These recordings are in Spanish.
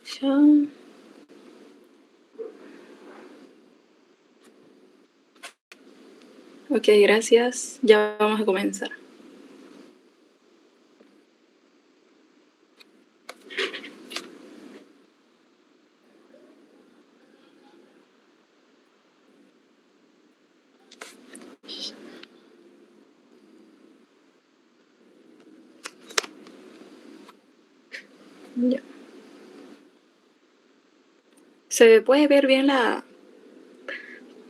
Ya. Ok, gracias. Ya vamos a comenzar. Ya. ¿Se puede ver bien la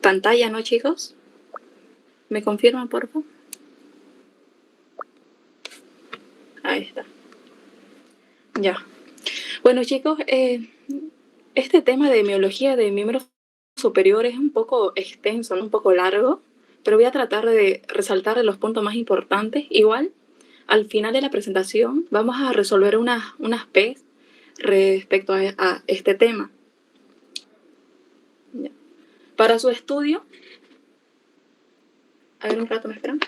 pantalla, no, chicos? ¿Me confirman, por favor? Ahí está. Ya. Bueno, chicos, este tema de miología de miembros superiores es un poco extenso, ¿no? Un poco largo, pero voy a tratar de resaltar los puntos más importantes. Igual, al final de la presentación, vamos a resolver unas P respecto a este tema. Ya. Para su estudio, a ver un rato, ¿me esperan?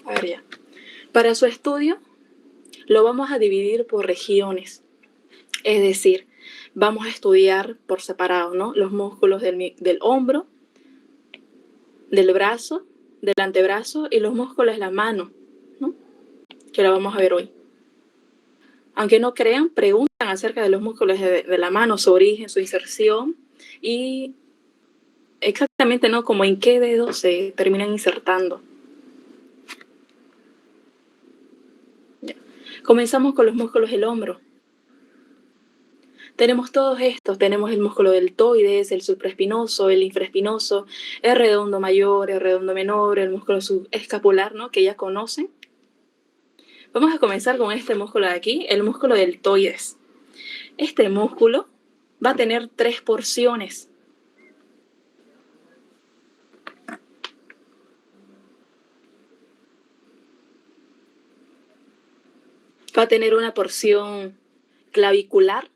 A ver ya. Para su estudio, lo vamos a dividir por regiones. Es decir, vamos a estudiar por separado, ¿no? Los músculos del hombro, del brazo, del antebrazo y los músculos de la mano, ¿no? Que lo vamos a ver hoy. Aunque no crean, preguntan acerca de los músculos de la mano, su origen, su inserción y exactamente, ¿no? Como en qué dedo se terminan insertando. Ya. Comenzamos con los músculos del hombro. Tenemos todos estos, tenemos el músculo deltoides, el supraespinoso, el infraespinoso, el redondo mayor, el redondo menor, el músculo subescapular, ¿no? Que ya conocen. Vamos a comenzar con este músculo de aquí, el músculo deltoides. Este músculo va a tener 3 porciones. Va a tener una porción clavicular,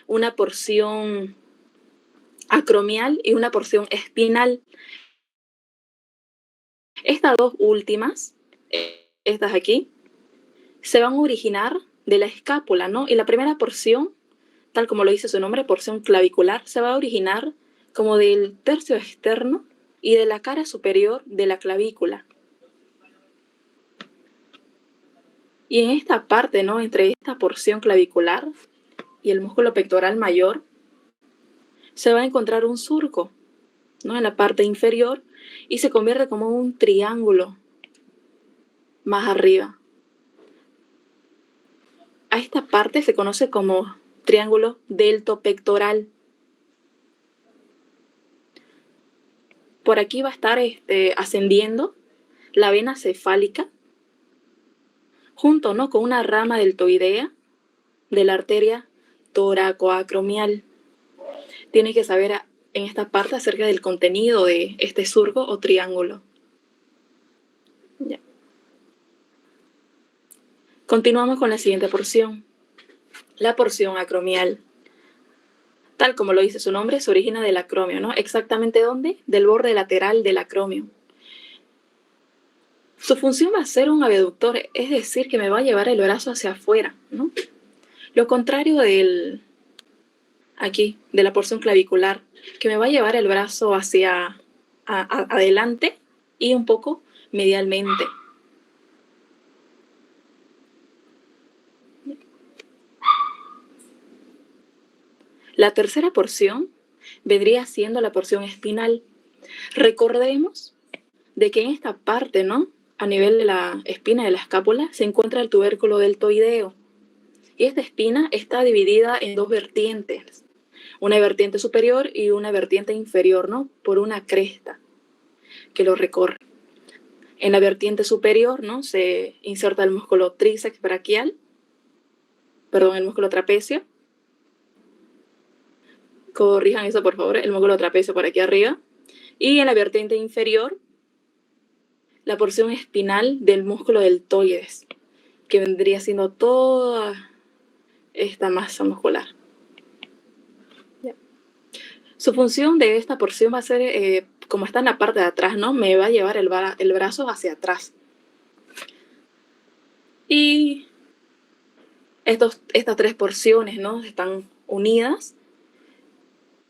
una porción acromial y una porción espinal. Estas dos últimas, estas aquí, se van a originar de la escápula, ¿no? Y la primera porción, tal como lo dice su nombre, porción clavicular, se va a originar como del tercio externo y de la cara superior de la clavícula. Y en esta parte, ¿no? Entre esta porción clavicular y el músculo pectoral mayor, se va a encontrar un surco, ¿no? En la parte inferior y se convierte como un triángulo más arriba. A esta parte se conoce como triángulo deltopectoral. Por aquí va a estar ascendiendo la vena cefálica, junto, ¿no? Con una rama deltoidea de la arteria toracoacromial. Tienes que saber en esta parte acerca del contenido de este surco o triángulo. Ya. Continuamos con la siguiente porción, la porción acromial. Tal como lo dice su nombre, se origina del acromio, ¿no? ¿Exactamente dónde? Del borde lateral del acromio. Su función va a ser un abductor, es decir, que me va a llevar el brazo hacia afuera, ¿no? Lo contrario aquí, de la porción clavicular, que me va a llevar el brazo hacia adelante y un poco medialmente. La tercera porción vendría siendo la porción espinal. Recordemos de que en esta parte, ¿no? A nivel de la espina de la escápula se encuentra el tubérculo deltoideo. Y esta espina está dividida en dos vertientes, una vertiente superior y una vertiente inferior, ¿no? Por una cresta que lo recorre. En la vertiente superior, ¿no? Se inserta el músculo tríceps braquial, el músculo trapecio. Corrijan eso, por favor, el músculo trapecio por aquí arriba. Y en la vertiente inferior, la porción espinal del músculo deltoides, que vendría siendo toda esta masa muscular. Su función de esta porción va a ser como está en la parte de atrás, ¿no? Me va a llevar el brazo hacia atrás. Y estas tres porciones, ¿no? Están unidas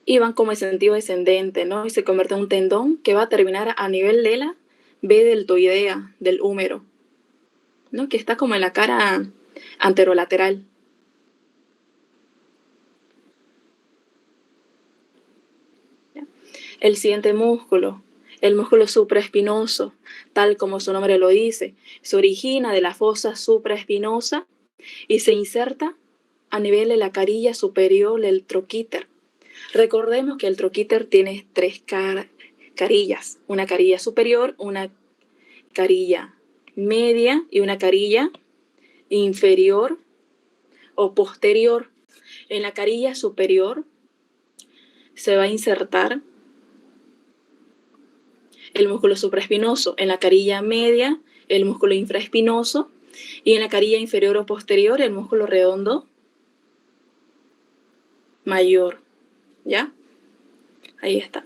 y van como en sentido descendente, ¿no? Y se convierte en un tendón que va a terminar a nivel de la B deltoidea del húmero, ¿no? Que está como en la cara anterolateral. El siguiente músculo, el músculo supraespinoso, tal como su nombre lo dice, se origina de la fosa supraespinosa y se inserta a nivel de la carilla superior del troquíter. Recordemos que el troquíter tiene tres carillas, una carilla superior, una carilla media y una carilla inferior o posterior. En la carilla superior se va a insertar el músculo supraespinoso, en la carilla media el músculo infraespinoso y en la carilla inferior o posterior el músculo redondo mayor. ¿Ya? Ahí está.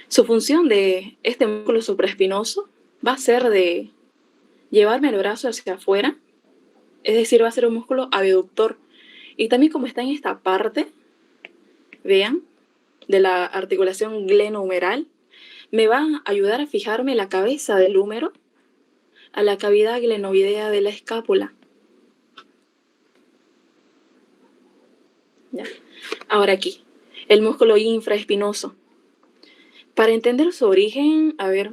Su función de este músculo supraespinoso va a ser de llevarme el brazo hacia afuera, es decir, va a ser un músculo abductor. Y también como está en esta parte, vean, de la articulación glenohumeral, me va a ayudar a fijarme la cabeza del húmero a la cavidad glenoidea de la escápula. ¿Ya? Ahora aquí, el músculo infraespinoso. Para entender su origen, a ver,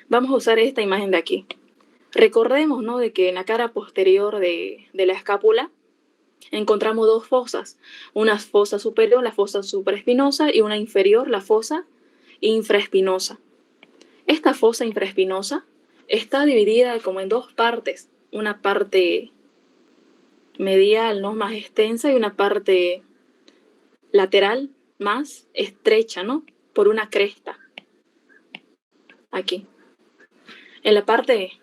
vamos a usar esta imagen de aquí. Recordemos, ¿no?, de que en la cara posterior de la escápula encontramos dos fosas. Una fosa superior, la fosa supraespinosa, y una inferior, la fosa infraespinosa. Esta fosa infraespinosa está dividida como en dos partes. Una parte medial, ¿no?, más extensa, y una parte lateral más estrecha, ¿no?, por una cresta. Aquí. En la parte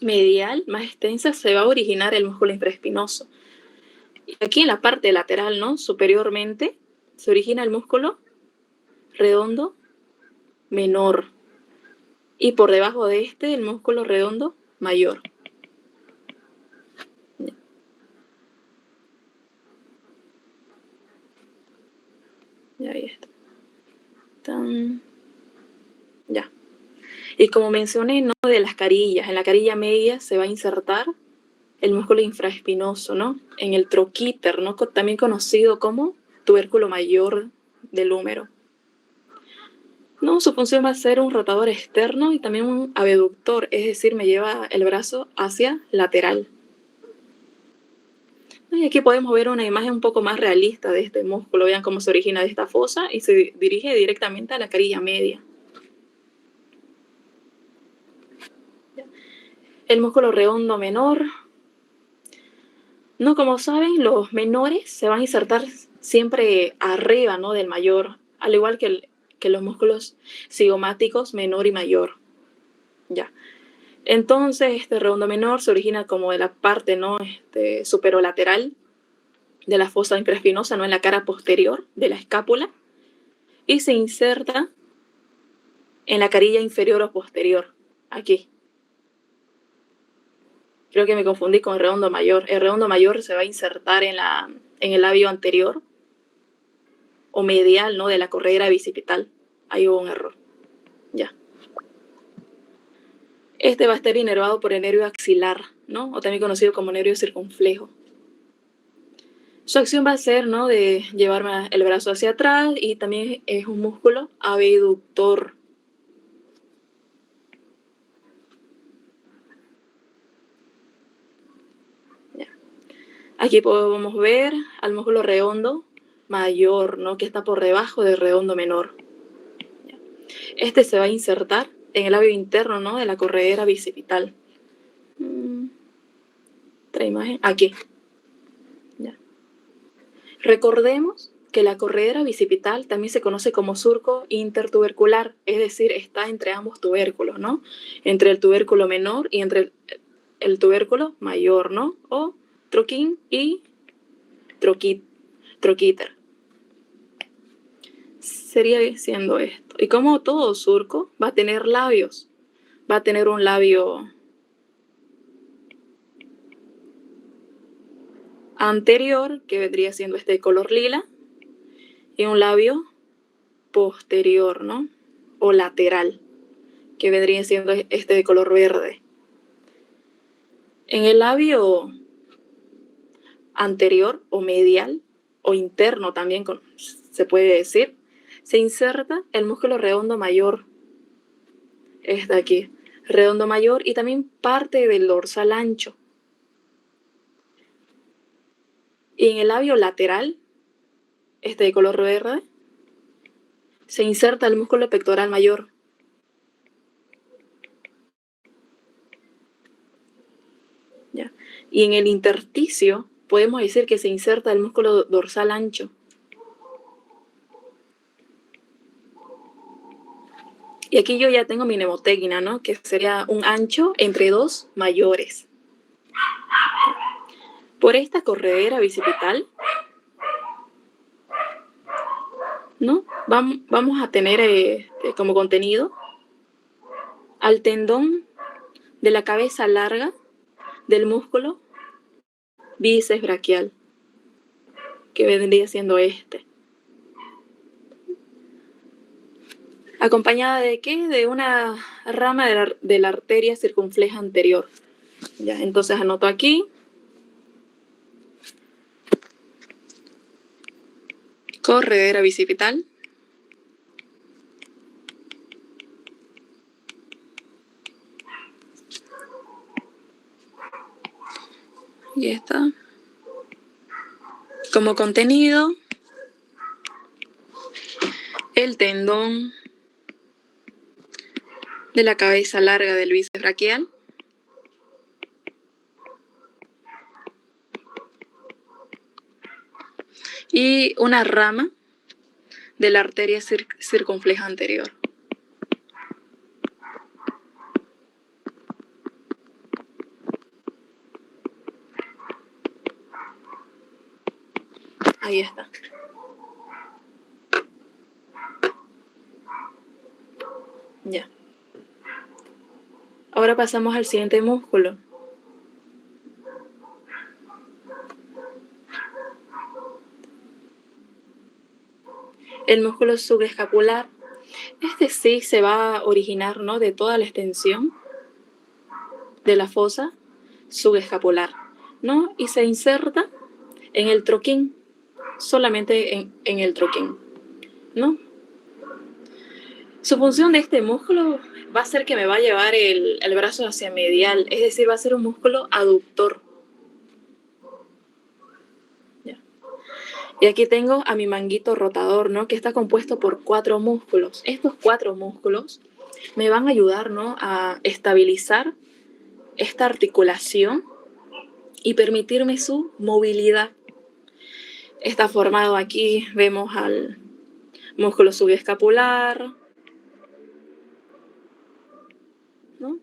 medial más extensa se va a originar el músculo infraespinoso. Y aquí en la parte lateral, ¿no?, superiormente, se origina el músculo redondo menor. Y por debajo de este, el músculo redondo mayor. Ya, ahí está. Ya. Y como mencioné, ¿no?, de las carillas, en la carilla media se va a insertar el músculo infraespinoso, ¿no?, en el troquíter, ¿no?, también conocido como tubérculo mayor del húmero. No, su función va a ser un rotador externo y también un abductor, es decir, me lleva el brazo hacia lateral. Y aquí podemos ver una imagen un poco más realista de este músculo. Vean cómo se origina de esta fosa y se dirige directamente a la carilla media. El músculo redondo menor. No, como saben, los menores se van a insertar siempre arriba, ¿no?, del mayor, al igual que los músculos cigomáticos menor y mayor. Ya. Entonces, este redondo menor se origina como de la parte, ¿no?, superolateral de la fosa infraespinosa, ¿no?, en la cara posterior de la escápula, y se inserta en la carilla inferior o posterior, aquí. Creo que me confundí con el redondo mayor. El redondo mayor se va a insertar en el labio anterior o medial, ¿no?, de la corredera bicipital. Ahí hubo un error. Ya. Este va a estar inervado por el nervio axilar, ¿no?, o también conocido como nervio circunflejo. Su acción va a ser, ¿no?, de llevarme el brazo hacia atrás, y también es un músculo abductor. Ya. Aquí podemos ver al músculo redondo mayor, ¿no?, que está por debajo del redondo menor. Ya. Este se va a insertar en el labio interno, ¿no?, de la corredera bicipital. Otra imagen, aquí. Ya. Recordemos que la corredera bicipital también se conoce como surco intertubercular, es decir, está entre ambos tubérculos, ¿no?, entre el tubérculo menor y entre el tubérculo mayor, ¿no?, o troquín y troquíter. sería siendo esto. Y como todo surco va a tener labios. Va a tener un labio anterior, que vendría siendo este de color lila, y un labio posterior, ¿no? O lateral, que vendría siendo este de color verde. En el labio anterior o medial o interno también se puede decir, se inserta el músculo redondo mayor. Este de aquí, redondo mayor, y también parte del dorsal ancho. Y en el labio lateral, este de color verde, se inserta el músculo pectoral mayor. ¿Ya? Y en el intersticio podemos decir que se inserta el músculo dorsal ancho. Y aquí yo ya tengo mi mnemotécnica, ¿no? Que sería un ancho entre dos mayores. Por esta corredera bicipital, ¿no? Vamos a tener como contenido al tendón de la cabeza larga del músculo bíceps braquial, que vendría siendo este. ¿Acompañada de qué? De una rama de la arteria circunfleja anterior. Ya, entonces anoto aquí. Corredera bicipital. Y está. Como contenido, el tendón de la cabeza larga del bíceps braquial. Y una rama de la arteria circunfleja anterior. Ahí está. Ya. Ahora pasamos al siguiente músculo. El músculo subescapular. Este sí se va a originar, ¿no? De toda la extensión de la fosa subescapular, ¿no? Y se inserta en el troquín, solamente en el troquín, ¿no? Su función de este músculo va a ser que me va a llevar el brazo hacia medial, es decir, va a ser un músculo aductor. ¿Ya? Y aquí tengo a mi manguito rotador, ¿no? Que está compuesto por 4 músculos. Estos 4 músculos me van a ayudar, ¿no? A estabilizar esta articulación y permitirme su movilidad. Está formado aquí, vemos al músculo subescapular, ¿no?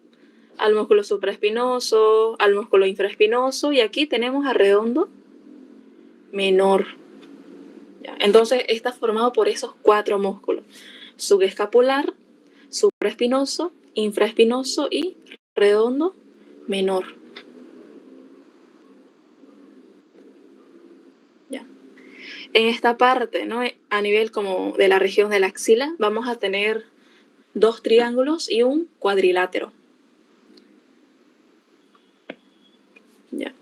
Al músculo supraespinoso, al músculo infraespinoso, y aquí tenemos al redondo menor. ¿Ya? Entonces está formado por esos 4 músculos: subescapular, supraespinoso, infraespinoso y redondo menor. ¿Ya? En esta parte, ¿no? A nivel como de la región de la axila, vamos a tener 2 triángulos y un cuadrilátero. ¿Ya?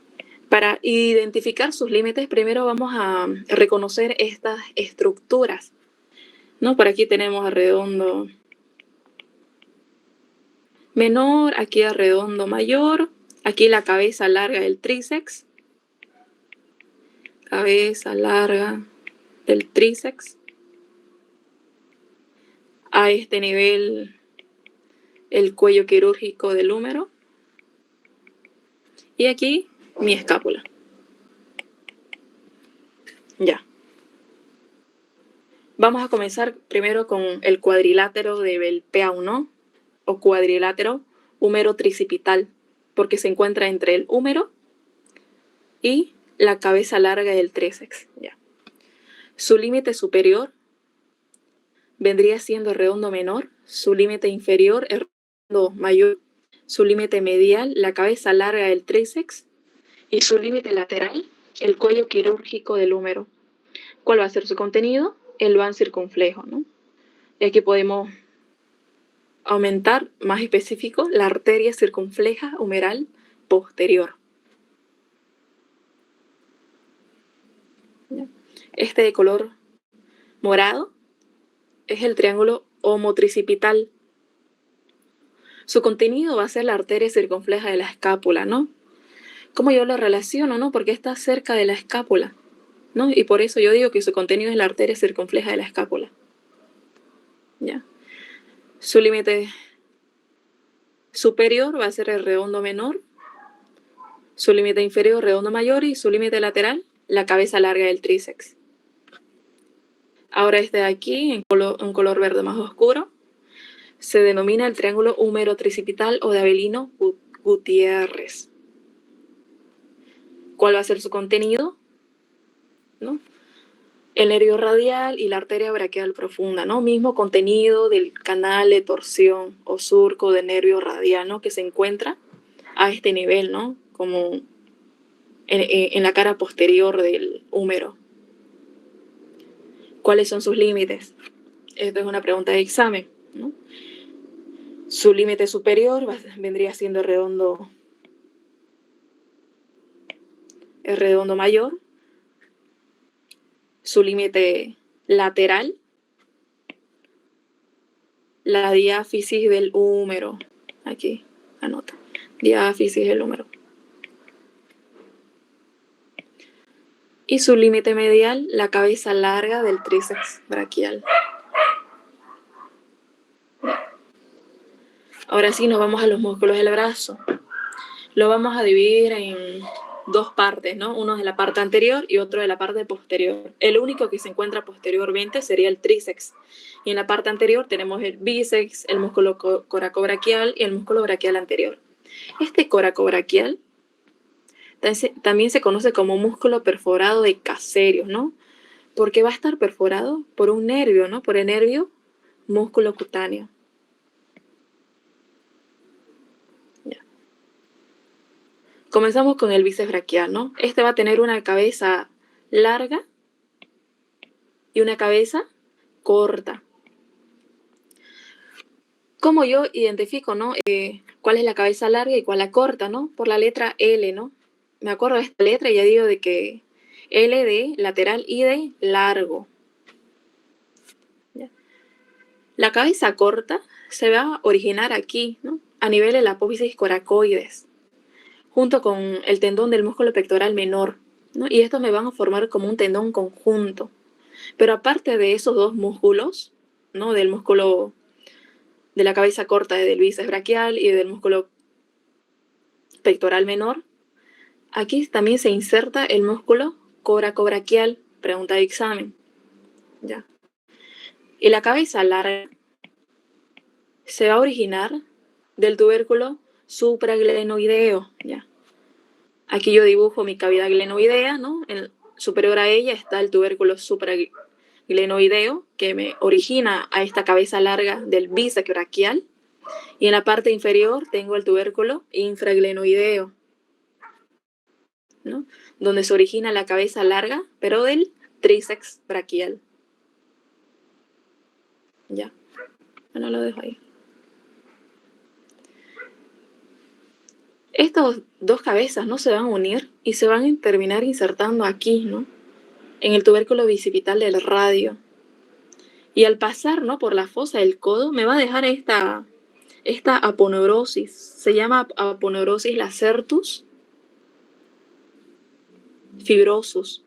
Para identificar sus límites, primero vamos a reconocer estas estructuras, ¿no? Por aquí tenemos a redondo menor, aquí a redondo mayor, aquí la cabeza larga del tríceps, cabeza larga del tríceps, a este nivel el cuello quirúrgico del húmero, y aquí mi escápula. Ya. Vamos a comenzar primero con el cuadrilátero de Belpeau, ¿no? O cuadrilátero húmero tricipital, porque se encuentra entre el húmero y la cabeza larga del tríceps. Ya. Su límite superior vendría siendo redondo menor, su límite inferior es redondo mayor, su límite medial, la cabeza larga del tríceps, y su límite lateral, el cuello quirúrgico del húmero. ¿Cuál va a ser su contenido? El ván circunflejo, ¿no? Y aquí podemos aumentar, más específico, la arteria circunfleja humeral posterior. Este de color morado es el triángulo homotricipital. Su contenido va a ser la arteria circunfleja de la escápula, ¿no? ¿Cómo yo lo relaciono, no? Porque está cerca de la escápula, ¿no? Y por eso yo digo que su contenido es la arteria circunfleja de la escápula. ¿Ya? Su límite superior va a ser el redondo menor, su límite inferior redondo mayor y su límite lateral, la cabeza larga del tríceps. Ahora este de aquí, en color verde más oscuro, se denomina el triángulo húmero-tricipital o de Avelino Gutiérrez. ¿Cuál va a ser su contenido? ¿No? El nervio radial y la arteria braquial profunda, ¿no? Mismo contenido del canal de torsión o surco del nervio radial, ¿no? Que se encuentra a este nivel, ¿no? Como en la cara posterior del húmero. ¿Cuáles son sus límites? Esto es una pregunta de examen, ¿no? Su límite superior vendría siendo el redondo mayor. Su límite lateral, la diáfisis del húmero. Aquí, anota. Diáfisis del húmero. Y su límite medial, la cabeza larga del tríceps braquial. Ahora sí, nos vamos a los músculos del brazo. Lo vamos a dividir en dos partes, ¿no? Uno de la parte anterior y otro de la parte posterior. El único que se encuentra posteriormente sería el tríceps. Y en la parte anterior tenemos el bíceps, el músculo coracobraquial y el músculo braquial anterior. Este coracobraquial también se conoce como músculo perforado de Caserius, ¿no? Porque va a estar perforado por un nervio, ¿no? Por el nervio músculo cutáneo. Comenzamos con el bíceps braquial, ¿no? Este va a tener una cabeza larga y una cabeza corta. ¿Cómo yo identifico, no? ¿Cuál es la cabeza larga y cuál la corta, no? Por la letra L, ¿no? Me acuerdo de esta letra y ya digo de que L de lateral y de largo. ¿Ya? La cabeza corta se va a originar aquí, ¿no? A nivel de la apófisis coracoides, junto con el tendón del músculo pectoral menor, ¿no? Y estos me van a formar como un tendón conjunto. Pero aparte de esos dos músculos, ¿no? Del músculo de la cabeza corta del bíceps braquial y del músculo pectoral menor, aquí también se inserta el músculo coracobraquial, pregunta de examen. ¿Ya? Y la cabeza larga se va a originar del tubérculo supraglenoideo. ¿Ya? Aquí yo dibujo mi cavidad glenoidea, ¿no? Superior a ella está el tubérculo supraglenoideo, que me origina a esta cabeza larga del bíceps braquial. Y en la parte inferior tengo el tubérculo infraglenoideo, ¿no? Donde se origina la cabeza larga, pero del tríceps braquial. Ya. Bueno, lo dejo ahí. Estas dos cabezas, ¿no? Se van a unir y se van a terminar insertando aquí, ¿no? En el tubérculo bicipital del radio. Y al pasar, ¿no? Por la fosa del codo, me va a dejar esta aponeurosis. Se llama aponeurosis lacertus fibrosus,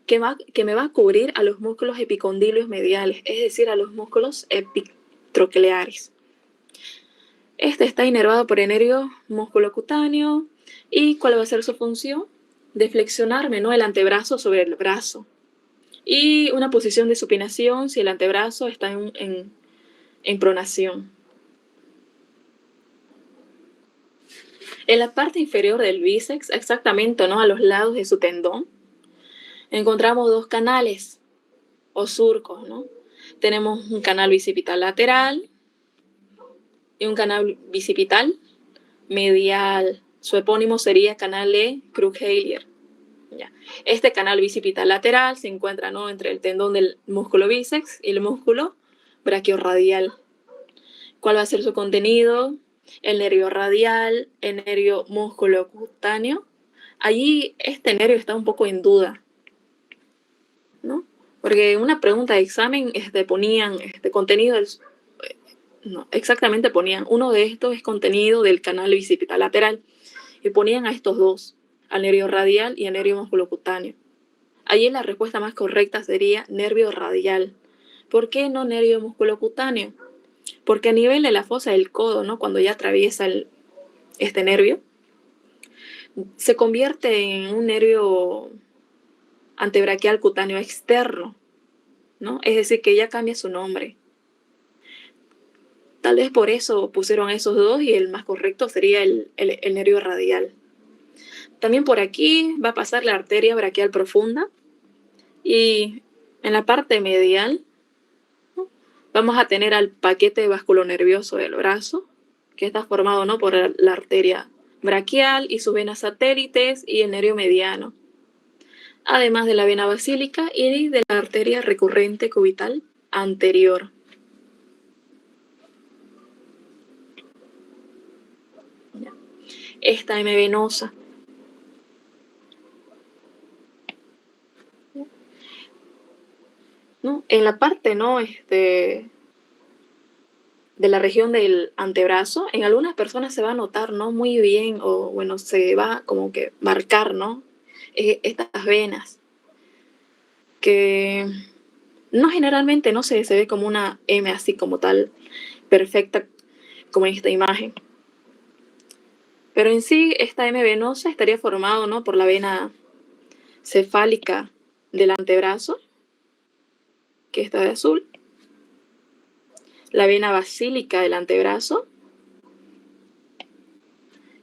que me va a cubrir a los músculos epicondilios mediales, es decir, a los músculos epictrocleares. Este está inervado por el nervio musculocutáneo. ¿Y cuál va a ser su función? De flexionarme, ¿no? El antebrazo sobre el brazo. Y una posición de supinación si el antebrazo está en pronación. En la parte inferior del bíceps, exactamente, ¿no? A los lados de su tendón, encontramos dos canales o surcos, ¿no? Tenemos un canal bicipital lateral y un canal bicipital medial. Su epónimo sería canal de Krug-Heilier. Este canal bicipital lateral se encuentra, ¿no?, entre el tendón del músculo bíceps y el músculo brachiorradial. ¿Cuál va a ser su contenido? El nervio radial, el nervio musculocutáneo. Allí este nervio está un poco en duda, ¿no? Porque en una pregunta de examen ponían contenido del... No, exactamente ponían, uno de estos es contenido del canal bicipital lateral, y ponían a estos dos, al nervio radial y al nervio musculocutáneo. Allí la respuesta más correcta sería nervio radial. ¿Por qué no nervio musculocutáneo? Porque a nivel de la fosa del codo, ¿no?, cuando ya atraviesa este nervio, se convierte en un nervio antebraquial cutáneo externo, ¿no? Es decir, que ya cambia su nombre. Tal vez por eso pusieron esos dos y el más correcto sería el nervio radial. También por aquí va a pasar la arteria braquial profunda y en la parte medial, ¿no?, vamos a tener al paquete vasculonervioso del brazo, que está formado, ¿no?, por la arteria braquial y sus venas satélites y el nervio mediano, además de la vena basílica y de la arteria recurrente cubital anterior. Esta M venosa. ¿No? En la parte, ¿no?, de la región del antebrazo, en algunas personas se va a notar, ¿no?, muy bien, o bueno, se va como que marcar, ¿no?, estas venas, que no, generalmente no se ve como una M así como tal, perfecta, como en esta imagen. Pero en sí, esta M venosa estaría formado, ¿no?, por la vena cefálica del antebrazo, que está de azul, la vena basílica del antebrazo,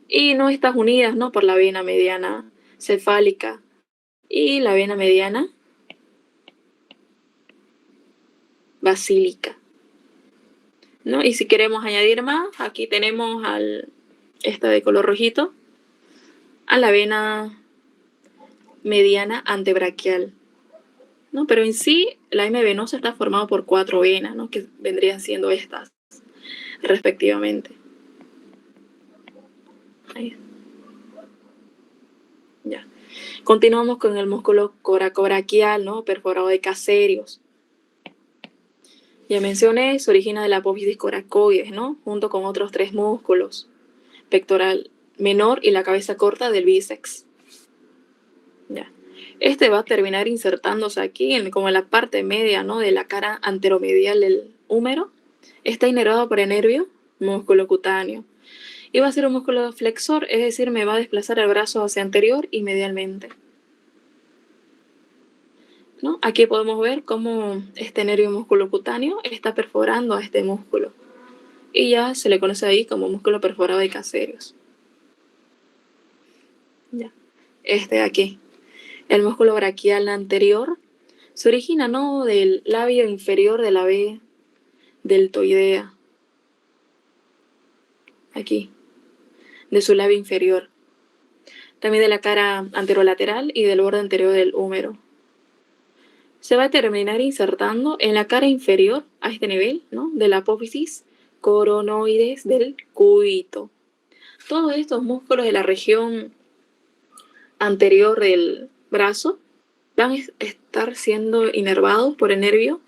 y no estas unidas, ¿no?, por la vena mediana cefálica y la vena mediana basílica, ¿no? Y si queremos añadir más, aquí tenemos esta de color rojito, a la vena mediana antebraquial, ¿no? Pero en sí, la M venosa está formada por 4 venas, ¿no?, que vendrían siendo estas, respectivamente. Ahí. Ya. Continuamos con el músculo coracobraquial, ¿no?, perforado de Caserius. Ya mencioné, se origina de la apófisis coracoides, ¿no?, junto con otros 3 músculos, pectoral menor y la cabeza corta del bíceps. Ya. Este va a terminar insertándose aquí, como en la parte media, ¿no?, de la cara anteromedial del húmero. Está inervado por el nervio musculocutáneo. Y va a ser un músculo flexor, es decir, me va a desplazar el brazo hacia anterior y medialmente, ¿no? Aquí podemos ver cómo este nervio musculocutáneo está perforando a este músculo. Y ya se le conoce ahí como músculo perforado de Caserius. Ya. Este de aquí, el músculo braquial anterior, se origina, ¿no?, del labio inferior de la B deltoidea. Aquí, de su labio inferior. También de la cara anterolateral y del borde anterior del húmero. Se va a terminar insertando en la cara inferior, a este nivel, ¿no?, de la apófisis coronoides del cúbito. Todos estos músculos de la región anterior del brazo van a estar siendo inervados por el nervio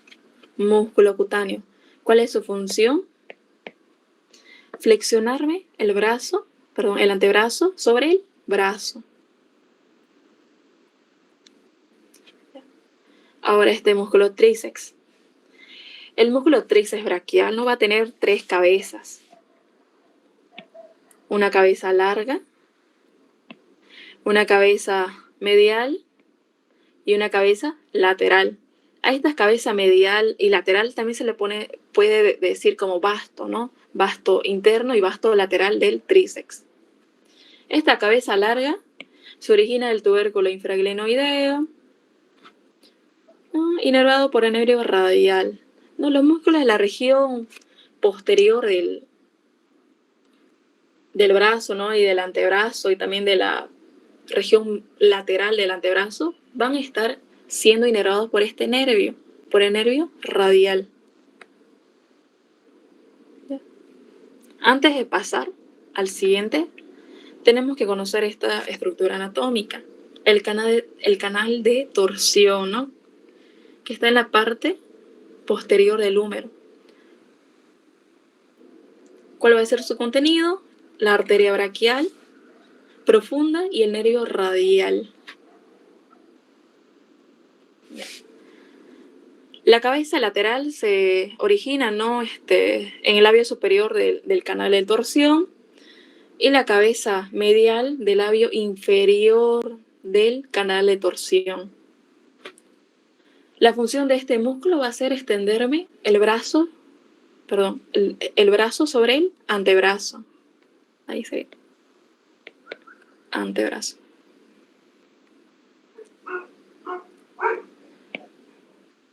musculocutáneo. ¿Cuál es su función? Flexionarme el antebrazo sobre el brazo. Ahora este músculo tríceps. El músculo tríceps braquial no va a tener 3 cabezas. Una cabeza larga, una cabeza medial y una cabeza lateral. A estas cabezas medial y lateral también se le puede decir como vasto, ¿no? Vasto interno y vasto lateral del tríceps. Esta cabeza larga se origina del tubérculo infraglenoideo, ¿no?, inervado por el nervio radial. No, los músculos de la región posterior del brazo, ¿no? Y del antebrazo y también de la región lateral del antebrazo van a estar siendo inervados por este nervio, por el nervio radial. Antes de pasar al siguiente, tenemos que conocer esta estructura anatómica, el canal de torsión, ¿no? Que está en la parte posterior del húmero. ¿Cuál va a ser su contenido? La arteria braquial profunda y el nervio radial. La cabeza lateral se origina, ¿no? En el labio superior del canal de torsión y la cabeza medial del labio inferior del canal de torsión. La función de este músculo va a ser extenderme el brazo sobre el antebrazo. Ahí se antebrazo.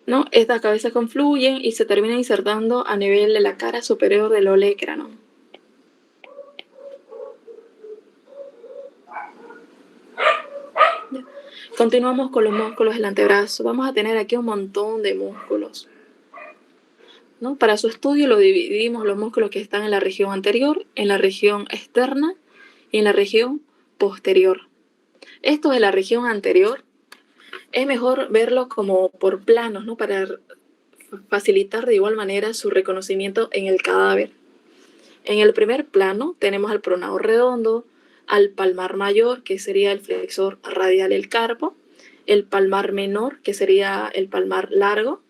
¿No? Estas cabezas confluyen y se terminan insertando a nivel de la cara superior del olecrano. Continuamos con los músculos del antebrazo. Vamos a tener aquí un montón de músculos, ¿no? Para su estudio lo dividimos los músculos que están en la región anterior, en la región externa y en la región posterior. Esto de la región anterior es mejor verlo como por planos, ¿no? Para facilitar de igual manera su reconocimiento en el cadáver. En el primer plano tenemos al pronado redondo, al palmar mayor, que sería el flexor radial del carpo, el palmar menor, que sería el palmar largo,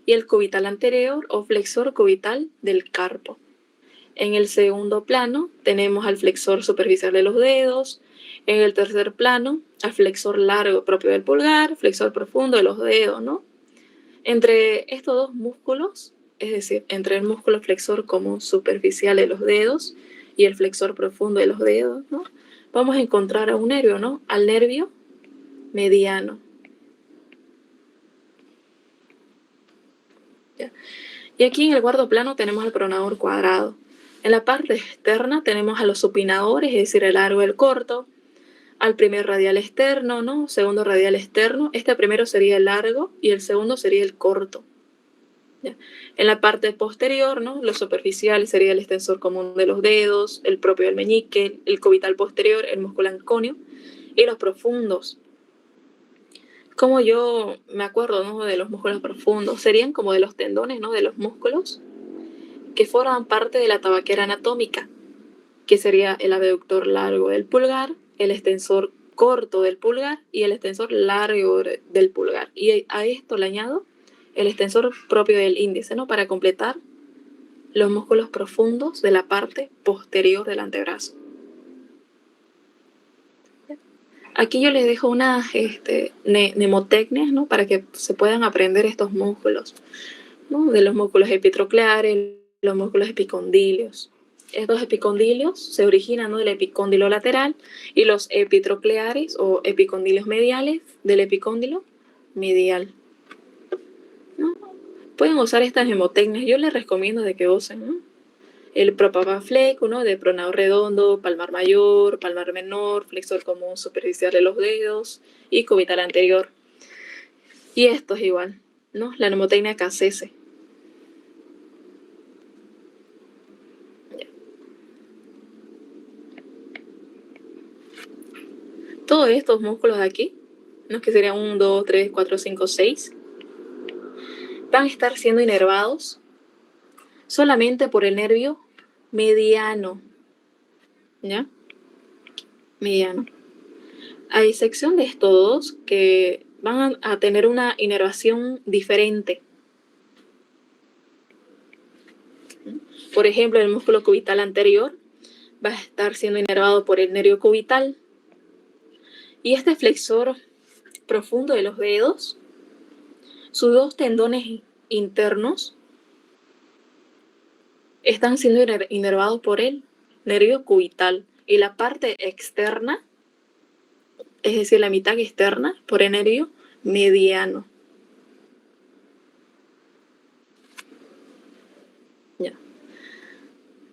y el cubital anterior o flexor cubital del carpo. En el segundo plano tenemos al flexor superficial de los dedos. En el tercer plano, al flexor largo propio del pulgar, flexor profundo de los dedos, ¿no? Entre estos dos músculos, es decir, entre el músculo flexor común superficial de los dedos y el flexor profundo de los dedos, ¿no? Vamos a encontrar a un nervio, ¿no? Al nervio mediano. ¿Ya? Y aquí en el cuarto plano tenemos al pronador cuadrado. En la parte externa tenemos a los supinadores, es decir, el largo y el corto, al primer radial externo, ¿no? Segundo radial externo. Este primero sería el largo y el segundo sería el corto. ¿Ya? En la parte posterior, ¿no? Lo superficial sería el extensor común de los dedos, el propio del meñique, el cubital posterior, el músculo anconio, y los profundos. Como yo me acuerdo, ¿no? De los músculos profundos, serían como de los tendones, ¿no? De los músculos que forman parte de la tabaquera anatómica, que sería el abductor largo del pulgar, el extensor corto del pulgar y el extensor largo del pulgar. Y a esto le añado el extensor propio del índice, ¿no? Para completar los músculos profundos de la parte posterior del antebrazo. Aquí yo les dejo unas mnemotecnias, ¿no? Para que se puedan aprender estos músculos, ¿no? De los músculos epitrocleares, los músculos epicondilios. Estos epicondilios se originan, ¿no? Del epicóndilo lateral y los epitrocleares o epicondilios mediales del epicóndilo medial, ¿no? Pueden usar estas mnemotecnias, yo les recomiendo de que usen, ¿no? El propapafleco, ¿no? De pronado redondo, palmar mayor, palmar menor, flexor común superficial de los dedos y cubital anterior. Y esto es igual, ¿no? La mnemotecnia Cassese. Todos estos músculos de aquí, ¿no? Que serían 1, 2, 3, 4, 5, 6, van a estar siendo inervados solamente por el nervio mediano, ¿ya? Mediano. A excepción de estos dos que van a tener una inervación diferente. Por ejemplo, el músculo cubital anterior va a estar siendo inervado por el nervio cubital. Y este flexor profundo de los dedos, sus dos tendones internos están siendo inervados por el nervio cubital. Y la parte externa, es decir, la mitad externa, por el nervio mediano. Ya.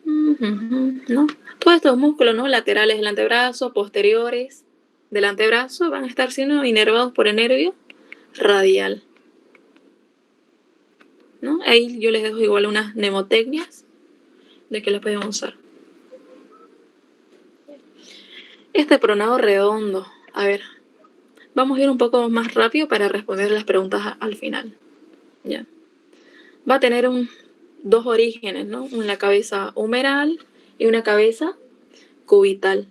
¿No? Todos estos músculos, ¿no? Laterales del antebrazo, posteriores del antebrazo, van a estar siendo inervados por el nervio radial, ¿no? Ahí yo les dejo igual unas mnemotecnias de que las podemos usar. Este pronado redondo, a ver, vamos a ir un poco más rápido para responder las preguntas al final. ¿Ya? Va a tener dos orígenes, ¿no? Una cabeza humeral y una cabeza cubital,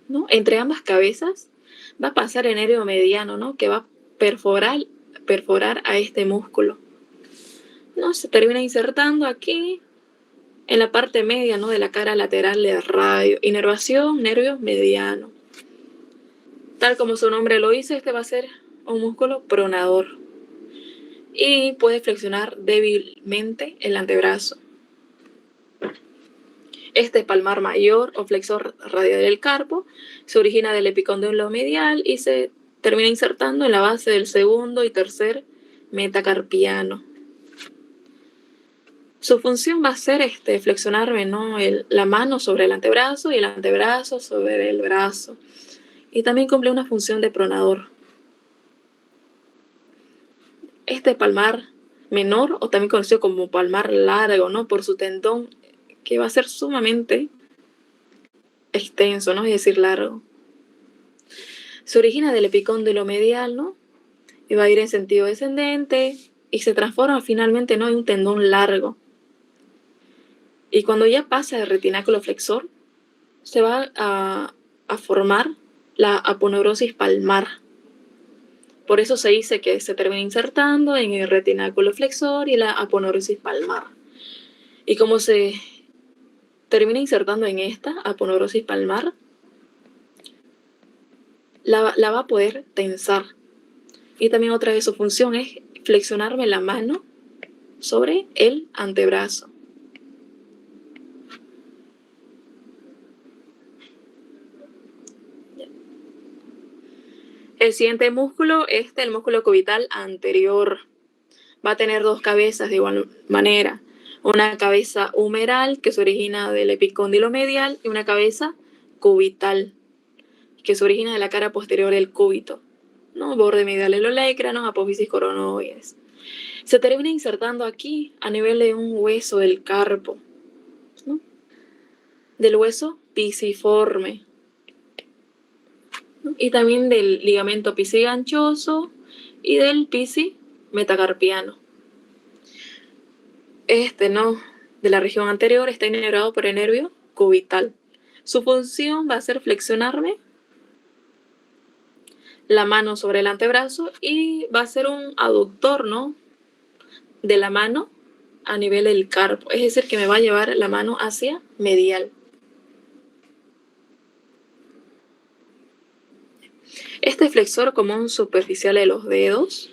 ¿no? Entre ambas cabezas va a pasar el nervio mediano, ¿no? Que va a perforar a este músculo, ¿no? Se termina insertando aquí en la parte media, ¿no? De la cara lateral del radio. Inervación, nervio mediano. Tal como su nombre lo dice, este va a ser un músculo pronador y puede flexionar débilmente el antebrazo. Este palmar mayor o flexor radial del carpo se origina del epicóndilo medial y se termina insertando en la base del segundo y tercer metacarpiano. Su función va a ser flexionar, ¿no? La mano sobre el antebrazo y el antebrazo sobre el brazo. Y también cumple una función de pronador. Este palmar menor, o también conocido como palmar largo, ¿no? Por su tendón, que va a ser sumamente extenso, ¿no? Es decir, largo. Se origina del epicóndilo medial, ¿no? Y va a ir en sentido descendente y se transforma finalmente, ¿no? En un tendón largo. Y cuando ya pasa el retináculo flexor, se va a formar la aponeurosis palmar. Por eso se dice que se termina insertando en el retináculo flexor y la aponeurosis palmar. Y como se termina insertando en esta aponeurosis palmar, la va a poder tensar. Y también otra de su función es flexionarme la mano sobre el antebrazo. El siguiente músculo es el músculo cubital anterior. Va a tener dos cabezas de igual manera. Una cabeza humeral que se origina del epicóndilo medial y una cabeza cubital que se origina de la cara posterior del cúbito, ¿no? Borde medial del olecranos, apófisis coronoides. Se termina insertando aquí a nivel de un hueso del carpo, ¿no? Del hueso pisiforme, ¿no? Y también del ligamento pisiganchoso y del pisi metacarpiano. ¿No? De la región anterior está inervado por el nervio cubital. Su función va a ser flexionarme la mano sobre el antebrazo y va a ser un aductor, ¿no? De la mano a nivel del carpo, es decir, que me va a llevar la mano hacia medial. Este flexor común superficial de los dedos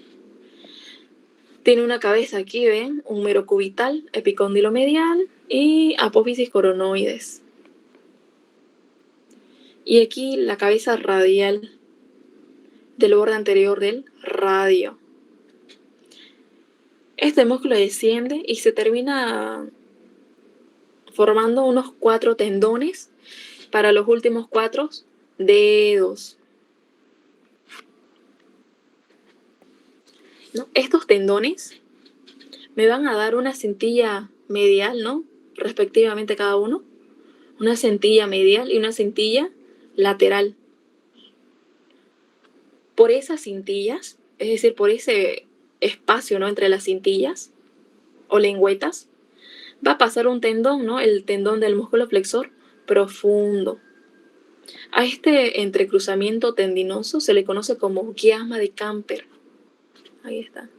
tiene una cabeza aquí, ¿ven? Húmero cubital, epicóndilo medial y apófisis coronoides. Y aquí la cabeza radial del borde anterior del radio. Este músculo desciende y se termina formando unos 4 tendones para los últimos 4 dedos, ¿no? Estos tendones me van a dar una cintilla medial, ¿no? Respectivamente cada uno. Una cintilla medial y una cintilla lateral. Por esas cintillas, es decir, por ese espacio, ¿no? Entre las cintillas o lengüetas, va a pasar un tendón, ¿no? El tendón del músculo flexor profundo. A este entrecruzamiento tendinoso se le conoce como quiasma de Camper. Ahí está.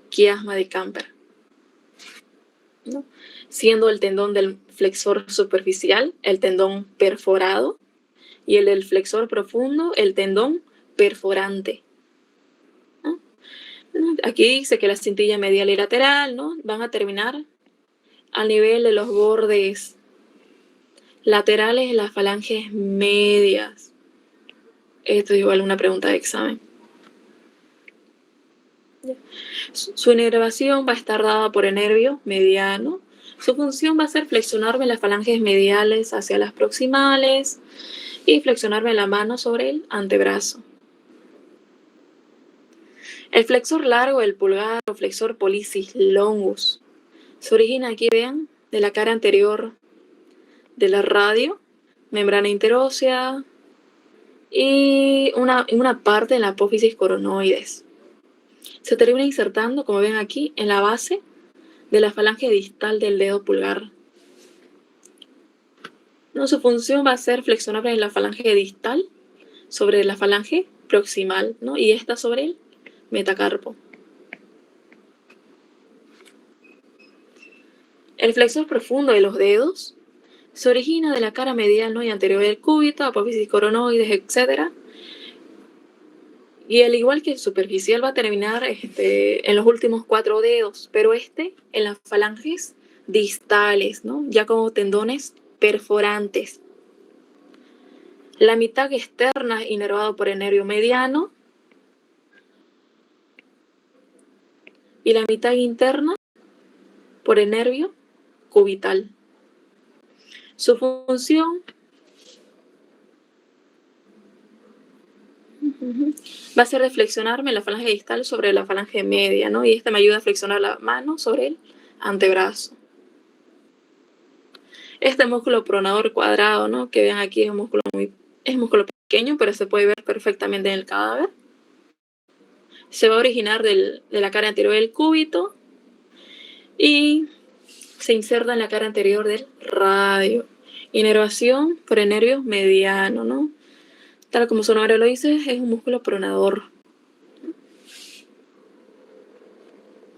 Quiasma de Camper, ¿no? Siendo el tendón del flexor superficial el tendón perforado y el del flexor profundo el tendón perforante, ¿no? Aquí dice que la cintilla medial y lateral, ¿no? Van a terminar a nivel de los bordes laterales de las falanges medias. Esto es igual una pregunta de examen. Su inervación va a estar dada por el nervio mediano. Su función va a ser flexionarme las falanges mediales hacia las proximales y flexionarme la mano sobre el antebrazo. El flexor largo del pulgar o flexor pollicis longus se origina aquí, vean, de la cara anterior de la radio, membrana interósea y una parte en la apófisis coronoides. Se termina insertando, como ven aquí, en la base de la falange distal del dedo pulgar. No, su función va a ser flexionar en la falange distal sobre la falange proximal, ¿no? Y esta sobre el metacarpo. El flexor profundo de los dedos se origina de la cara medial, ¿no? Y anterior del cúbito, apófisis coronoides, etc. Y al igual que el superficial va a terminar en los últimos 4 dedos, pero en las falanges distales, ¿no? Ya como tendones perforantes. La mitad externa inervado por el nervio mediano y la mitad interna por el nervio cubital. Su función va a ser de flexionarme la falange distal sobre la falange media, ¿no? Y esta me ayuda a flexionar la mano sobre el antebrazo. Este músculo pronador cuadrado, ¿no? Que ven aquí es un músculo pequeño, pero se puede ver perfectamente en el cadáver. Se va a originar de la cara anterior del cúbito y se inserta en la cara anterior del radio. Inervación por el nervio mediano, ¿no? Tal como su nombre lo dice, es un músculo pronador.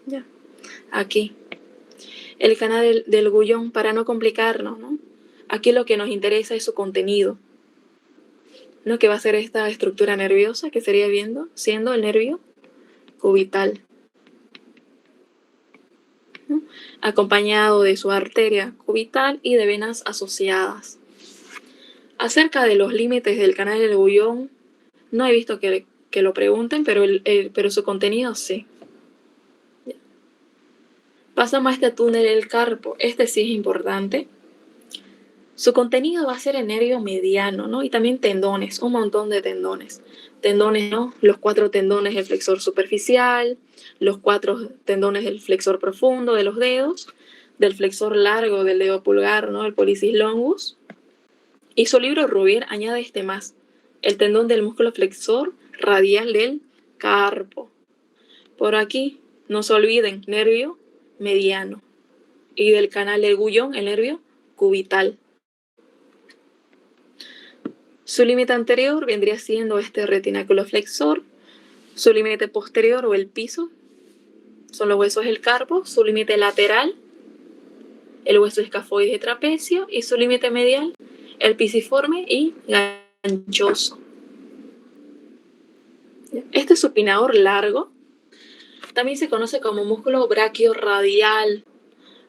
Ya. Aquí. El canal del Gullón, para no complicarnos, ¿no? Aquí lo que nos interesa es su contenido, ¿no? Que va a ser esta estructura nerviosa que estaría siendo el nervio cubital, ¿no? Acompañado de su arteria cubital y de venas asociadas. Acerca de los límites del canal del Gullón, no he visto que lo pregunten, pero su contenido sí. Pasamos a este túnel del carpo. Este sí es importante. Su contenido va a ser el nervio mediano, ¿no? Y también tendones, un montón de tendones. Tendones, ¿no? Los 4 tendones del flexor superficial, los 4 tendones del flexor profundo de los dedos, del flexor largo del dedo pulgar, ¿no? El pollicis longus. Y su libro Rouvier añade más, el tendón del músculo flexor radial del carpo. Por aquí, no se olviden, nervio mediano. Y del canal del Gullón, el nervio cubital. Su límite anterior vendría siendo este retináculo flexor. Su límite posterior o el piso son los huesos del carpo. Su límite lateral, el hueso escafoide trapecio. Y su límite medial, el pisiforme y ganchoso. Este supinador largo también se conoce como músculo brachiorradial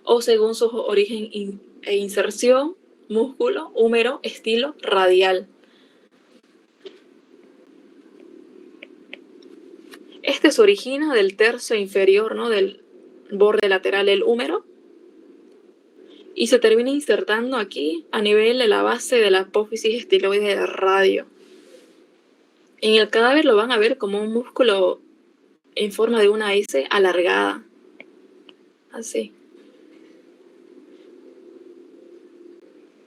o, según su origen e inserción, músculo húmero estilo radial. Este se origina del tercio inferior, ¿no? Del borde lateral del húmero y se termina insertando aquí a nivel de la base de la apófisis estiloide del radio. En el cadáver lo van a ver como un músculo en forma de una S alargada. Así.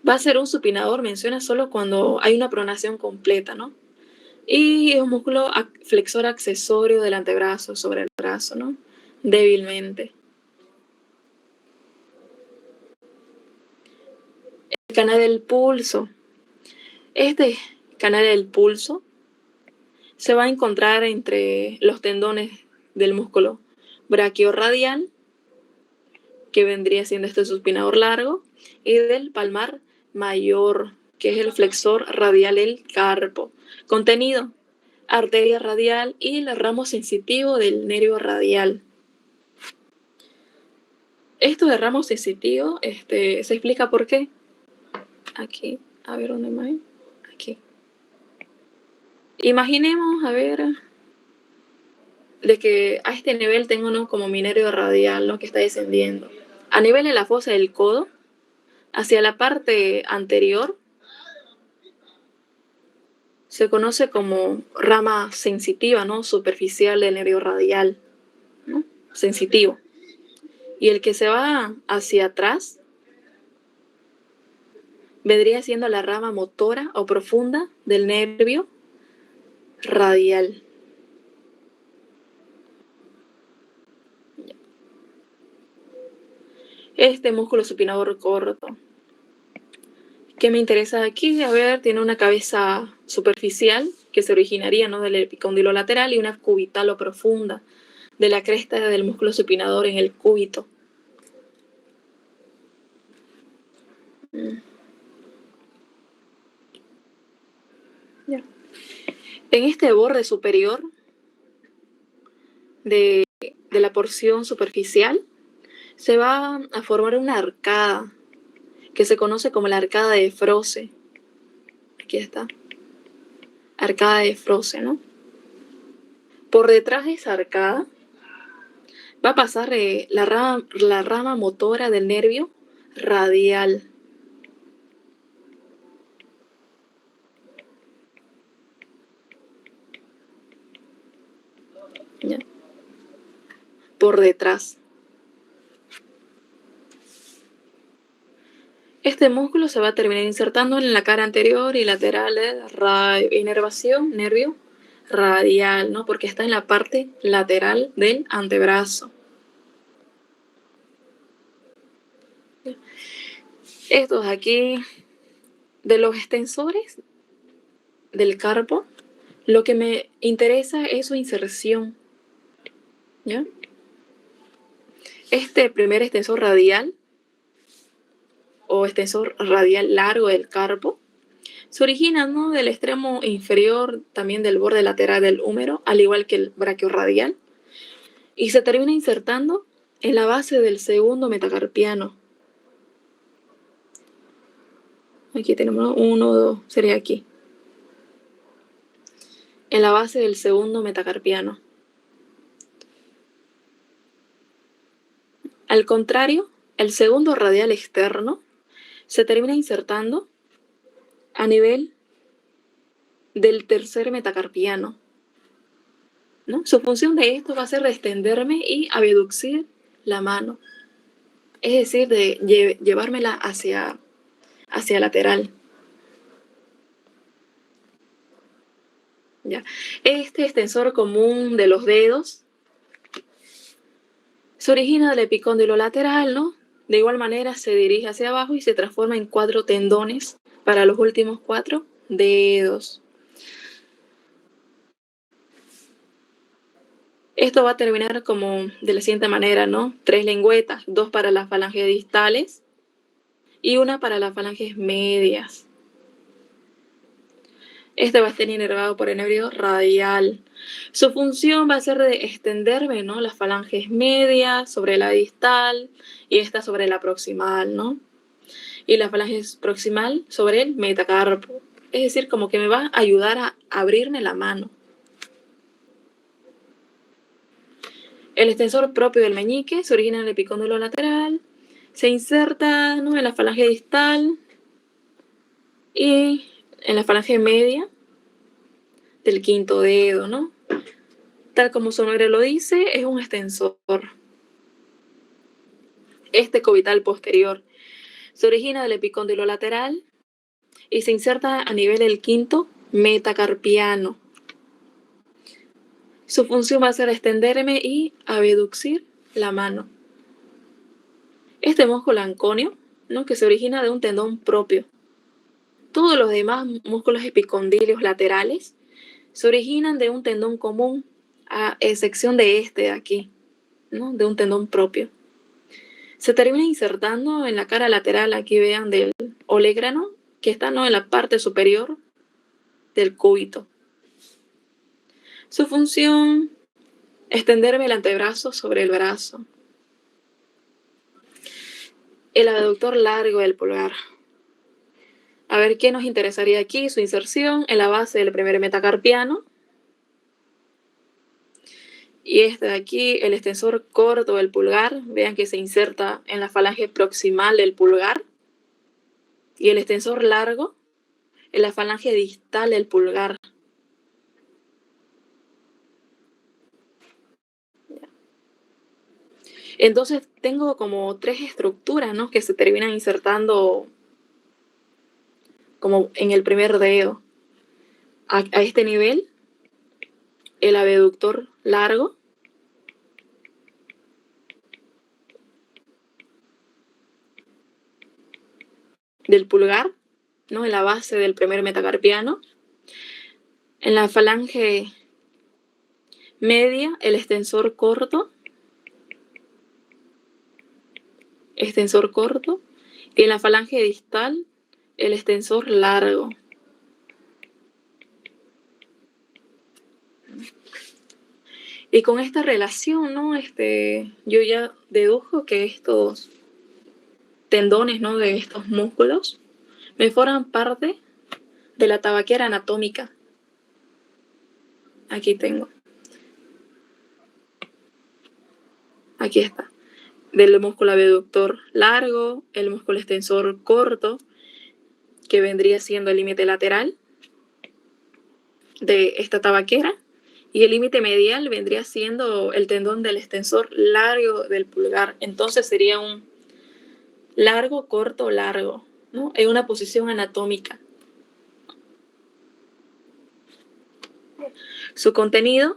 Va a ser un supinador, menciona solo cuando hay una pronación completa, ¿no? Y es un músculo flexor accesorio del antebrazo sobre el brazo, ¿no? Débilmente. El canal del pulso. Este canal del pulso se va a encontrar entre los tendones del músculo brachiorradial, que vendría siendo este supinador largo, y del palmar mayor, que es el flexor radial del carpo. Contenido: arteria radial y el ramo sensitivo del nervio radial. Esto de ramo sensitivo se explica por qué. Aquí, a ver dónde más. Aquí. Imaginemos, a ver, de que a este nivel tengo, ¿no?, como mi nervio radial, ¿no?, que está descendiendo. A nivel de la fosa del codo, hacia la parte anterior, se conoce como rama sensitiva, ¿no?, superficial del nervio radial, ¿no?, sensitivo. Y el que se va hacia atrás vendría siendo la rama motora o profunda del nervio radial. Este músculo supinador corto. ¿Qué me interesa aquí? A ver, tiene una cabeza superficial que se originaría, ¿no?, del epicóndilo lateral y una cubital o profunda de la cresta del músculo supinador en el cúbito. Ya. En este borde superior de la porción superficial se va a formar una arcada que se conoce como la arcada de Froese. Aquí está. Arcada de Froese, ¿no? Por detrás de esa arcada va a pasar la rama motora del nervio radial. ¿Ya? Por detrás. Este músculo se va a terminar insertando en la cara anterior y lateral de inervación, nervio radial, ¿no?, porque está en la parte lateral del antebrazo. Estos aquí, de los extensores del carpo, lo que me interesa es su inserción, ¿ya? Este primer extensor radial o extensor radial largo del carpo se origina, ¿no?, del extremo inferior también del borde lateral del húmero, al igual que el braquiorradial, y se termina insertando en la base del segundo metacarpiano. Aquí tenemos 1, 2, sería aquí. En la base del segundo metacarpiano. Al contrario, el segundo radial externo se termina insertando a nivel del tercer metacarpiano, ¿no? Su función de esto va a ser de extenderme y abducir la mano, es decir, de llevármela hacia lateral. ¿Ya? Este extensor común de los dedos se origina del epicóndilo lateral, ¿no? De igual manera se dirige hacia abajo y se transforma en 4 tendones para los últimos 4 dedos. Esto va a terminar como de la siguiente manera, ¿no? 3 lengüetas, 2 para las falanges distales y 1 para las falanges medias. Este va a estar inervado por el nervio radial. Su función va a ser de extenderme, ¿no?, las falanges medias sobre la distal y esta sobre la proximal, ¿no? Y la falange proximal sobre el metacarpo. Es decir, como que me va a ayudar a abrirme la mano. El extensor propio del meñique se origina en el epicóndilo lateral, se inserta, ¿no?, en la falange distal y en la falange media del quinto dedo, ¿no? Tal como su nombre lo dice, es un extensor. Este cubital posterior se origina del epicóndilo lateral y se inserta a nivel del quinto metacarpiano. Su función va a ser extenderme y abducir la mano. Este músculo anconio, ¿no?, que se origina de un tendón propio. Todos los demás músculos epicondilios laterales se originan de un tendón común, a excepción de este de aquí, ¿no?, de un tendón propio. Se termina insertando en la cara lateral, aquí vean, del olégrano, que está, ¿no?, en la parte superior del cúbito. Su función, extenderme el antebrazo sobre el brazo. El abductor largo del pulgar. A ver, ¿qué nos interesaría aquí? Su inserción en la base del primer metacarpiano Y este de aquí, el extensor corto del pulgar, vean que se inserta en la falange proximal del pulgar. Y el extensor largo en la falange distal del pulgar. Entonces tengo como 3 estructuras, ¿no?, que se terminan insertando como en el primer dedo. A este nivel, el abductor largo, del pulgar, ¿no?, en la base del primer metacarpiano. En la falange media, el extensor corto, y en la falange distal, el extensor largo. Y con esta relación, ¿no?, yo ya dedujo que estos tendones, ¿no?, de estos músculos me forman parte de la tabaquera anatómica. Aquí tengo. Aquí está. Del músculo abductor largo, el músculo extensor corto, que vendría siendo el límite lateral de esta tabaquera, y el límite medial vendría siendo el tendón del extensor largo del pulgar. Entonces sería un largo, corto, largo, ¿no?, en una posición anatómica. Su contenido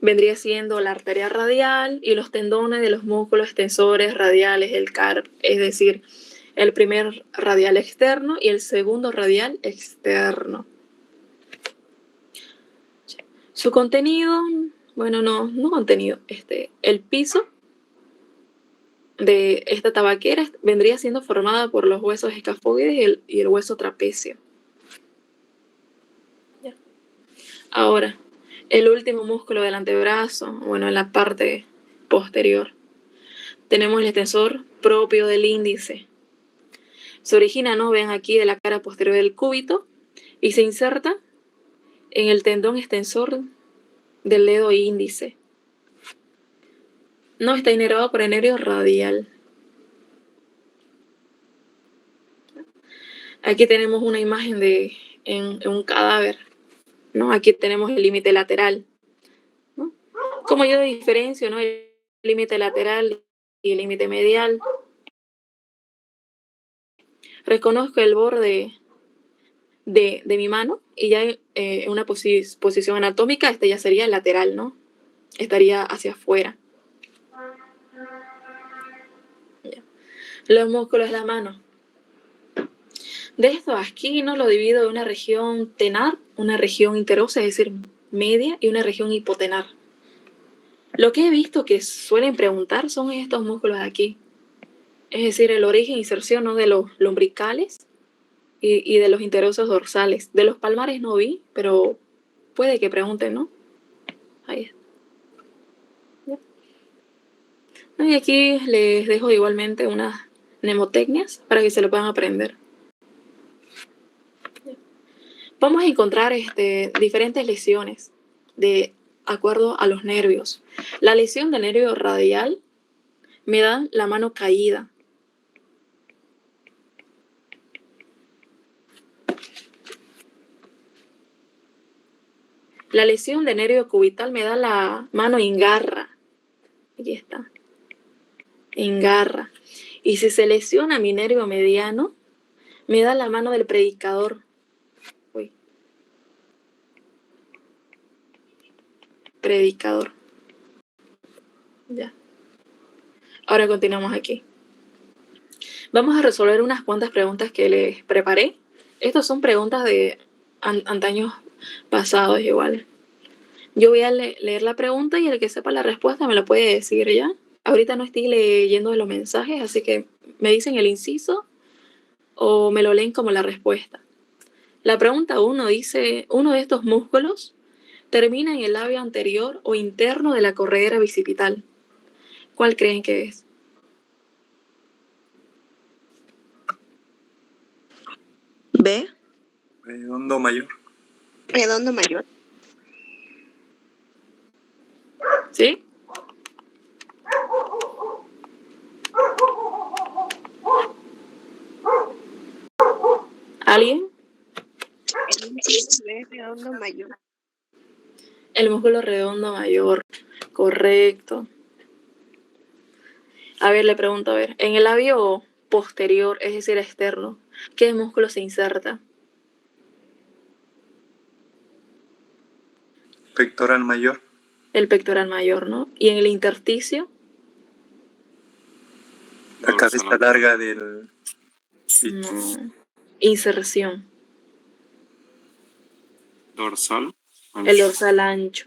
vendría siendo la arteria radial y los tendones de los músculos extensores radiales, el carp, es decir, el primer radial externo y el segundo radial externo. Su contenido, bueno, no contenido, el piso de esta tabaquera vendría siendo formada por los huesos escafoides y el hueso trapecio. Ahora, el último músculo del antebrazo, bueno, en la parte posterior, tenemos el extensor propio del índice. Se origina, ¿no?, ven aquí, de la cara posterior del cúbito y se inserta en el tendón extensor del dedo índice. No, está inervado por el nervio radial. Aquí tenemos una imagen en un cadáver, ¿no? Aquí tenemos el límite lateral, ¿no? Como yo diferencio, ¿no?, el límite lateral y el límite medial. Reconozco el borde de mi mano y ya en una posición anatómica, ya sería lateral, ¿no? Estaría hacia afuera. Ya. Los músculos de la mano. De esto aquí, ¿no?, lo divido en una región tenar, una región interosa, es decir, media, y una región hipotenar. Lo que he visto que suelen preguntar son estos músculos de aquí. Es decir, el origen e inserción, ¿no?, de los lombricales y de los interosos dorsales. De los palmares no vi, pero puede que pregunten, ¿no? Ahí está. Y aquí les dejo igualmente unas mnemotecnias para que se lo puedan aprender. Vamos a encontrar diferentes lesiones de acuerdo a los nervios. La lesión del nervio radial me da la mano caída. La lesión del nervio cubital me da la mano engarra. Aquí está. Engarra. Y si se lesiona mi nervio mediano, me da la mano del predicador. Uy. Predicador. Ya. Ahora continuamos aquí. Vamos a resolver unas cuantas preguntas que les preparé. Estas son preguntas de antaños pasados igual. Yo voy a leer la pregunta y el que sepa la respuesta me lo puede decir ya. Ahorita no estoy leyendo los mensajes, así que me dicen el inciso o me lo leen como la respuesta. La pregunta 1 dice, uno de estos músculos termina en el labio anterior o interno de la corredera bicipital. ¿Cuál creen que es? B. Hondo mayor. Redondo mayor. ¿Sí? ¿Alguien? El inciso es redondo mayor. El músculo redondo mayor. Correcto. A ver, le pregunto, a ver, en el labio posterior, es decir, externo, ¿qué músculo se inserta? Pectoral mayor. El pectoral mayor, ¿no? Y en el intersticio, La cabeza larga del... no. Inserción. Dorsal. El dorsal ancho.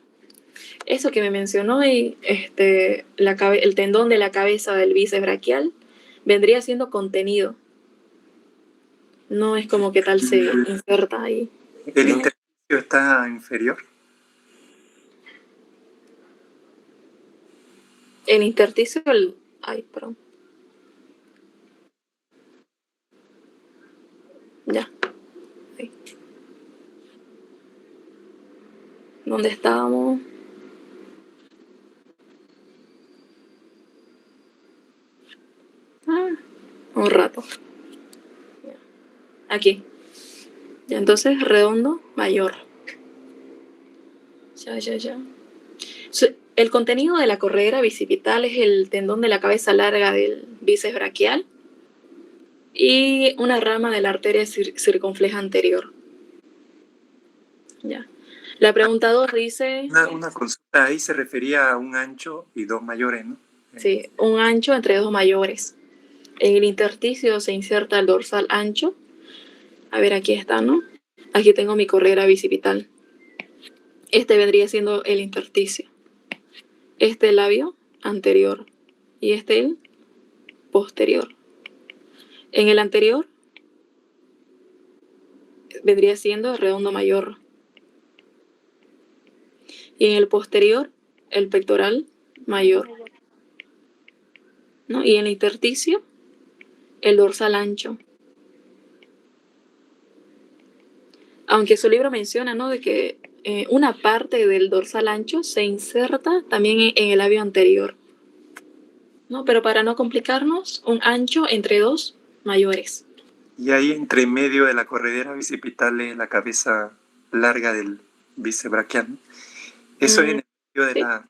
Eso que me mencionó y el tendón de la cabeza del bíceps braquial vendría siendo contenido. No es como que tal se inserta ahí. ¿El intersticio está inferior? El intersticio, ay, perdón. Ya. Ahí. ¿Dónde estábamos? Un rato. Aquí. Ya, entonces, redondo, mayor. Ya. El contenido de la corredera bicipital es el tendón de la cabeza larga del bíceps braquial y una rama de la arteria circunfleja anterior. Ya. La pregunta 2 dice... Una consulta, ahí se refería a un ancho y dos mayores, ¿no? Sí, un ancho entre dos mayores. En el intersticio se inserta el dorsal ancho. A ver, aquí está, ¿no? Aquí tengo mi corredera bicipital. Este vendría siendo el intersticio. Este el labio anterior y este el posterior. En el anterior vendría siendo el redondo mayor. Y en el posterior, el pectoral mayor, ¿no? Y en el intersticio, el dorsal ancho. Aunque su libro menciona, ¿no?, de que una parte del dorsal ancho se inserta también en el labio anterior, ¿no? Pero para no complicarnos, un ancho entre dos mayores. Y ahí entre medio de la corredera bicipital es la cabeza larga del bíceps braquial, ¿no? Eso es en el medio de sí. la...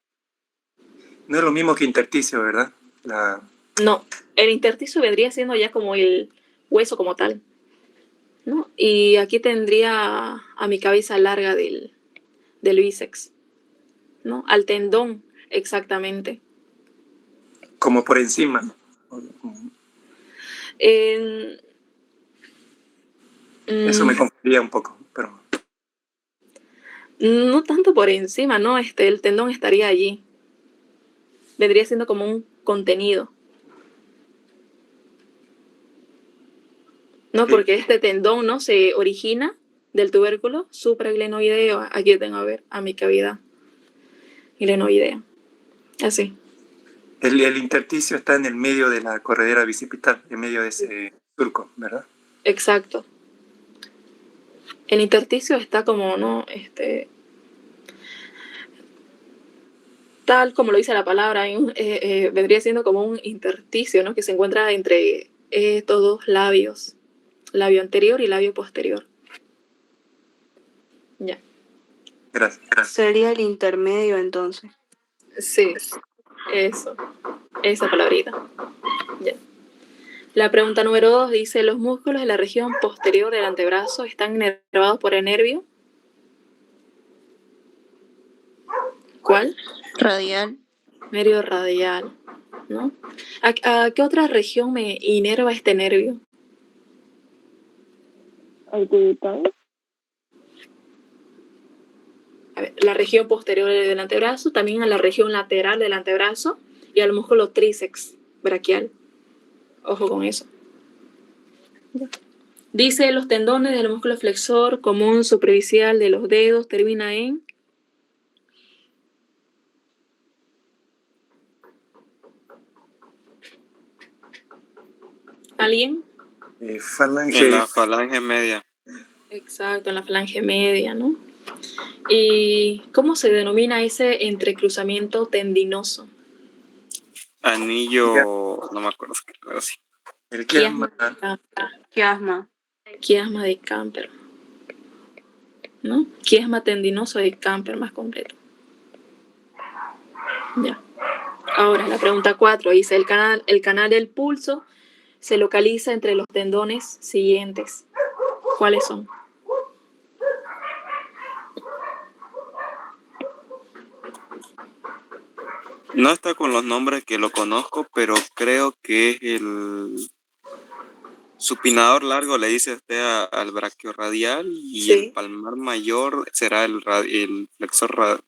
No es lo mismo que intersticio, ¿verdad? No, el intersticio vendría siendo ya como el hueso como tal, ¿no? Y aquí tendría a mi cabeza larga del bíceps, ¿no? Al tendón, exactamente. Como por encima. Eso me confundía un poco, pero... No tanto por encima, ¿no? El tendón estaría allí. Vendría siendo como un contenido. ¿No? Porque este tendón, ¿no?, se origina del tubérculo supraglenoideo. Aquí tengo, a ver, a mi cavidad glenoidea. Así. El intersticio está en el medio de la corredera bicipital, en medio de ese surco, ¿verdad? Exacto. El intersticio está como, ¿no?, tal como lo dice la palabra, vendría siendo como un intersticio, ¿no?, que se encuentra entre estos dos labios, labio anterior y labio posterior. Ya. Gracias. Sería el intermedio entonces. Sí, eso, esa palabrita. Ya. La pregunta número 2 dice, ¿los músculos de la región posterior del antebrazo están inervados por el nervio? ¿Cuál? Radial. Nervio radial, ¿no? ¿A qué otra región me inerva este nervio? Al cubital. A ver, la región posterior del antebrazo, también a la región lateral del antebrazo y al músculo tríceps braquial. Ojo con eso. Dice, los tendones del músculo flexor común superficial de los dedos termina en... ¿Alguien? Falange. En la falange media. Exacto, en la falange media, ¿no? ¿Y cómo se denomina ese entrecruzamiento tendinoso? Anillo, no me acuerdo, algo así. El Quiasma quiasma. de Camper. Quiasma. Quiasma de Camper. ¿No? Quiasma tendinoso de Camper más completo. Ya. Ahora, la pregunta 4 dice, el canal del pulso se localiza entre los tendones siguientes. ¿Cuáles son? No está con los nombres que lo conozco, pero creo que es el supinador largo, le dice usted al braquiorradial, y Sí. el palmar mayor será el flexor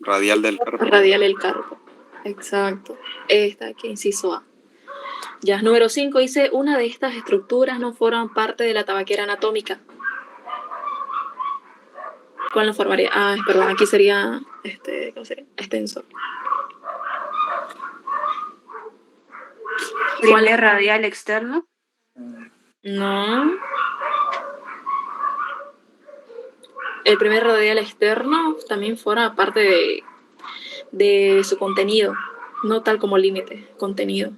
radial del carpo. Radial el carpo. Exacto. Esta aquí, inciso A. Ya, número 5 dice, una de estas estructuras no forman parte de la tabaquera anatómica. ¿Cuál no formaría? Ah, perdón, aquí sería, ¿cómo sería? Extensor. Primer radial externo. No. El primer radial externo también forma parte de su contenido, no tal como límite, contenido.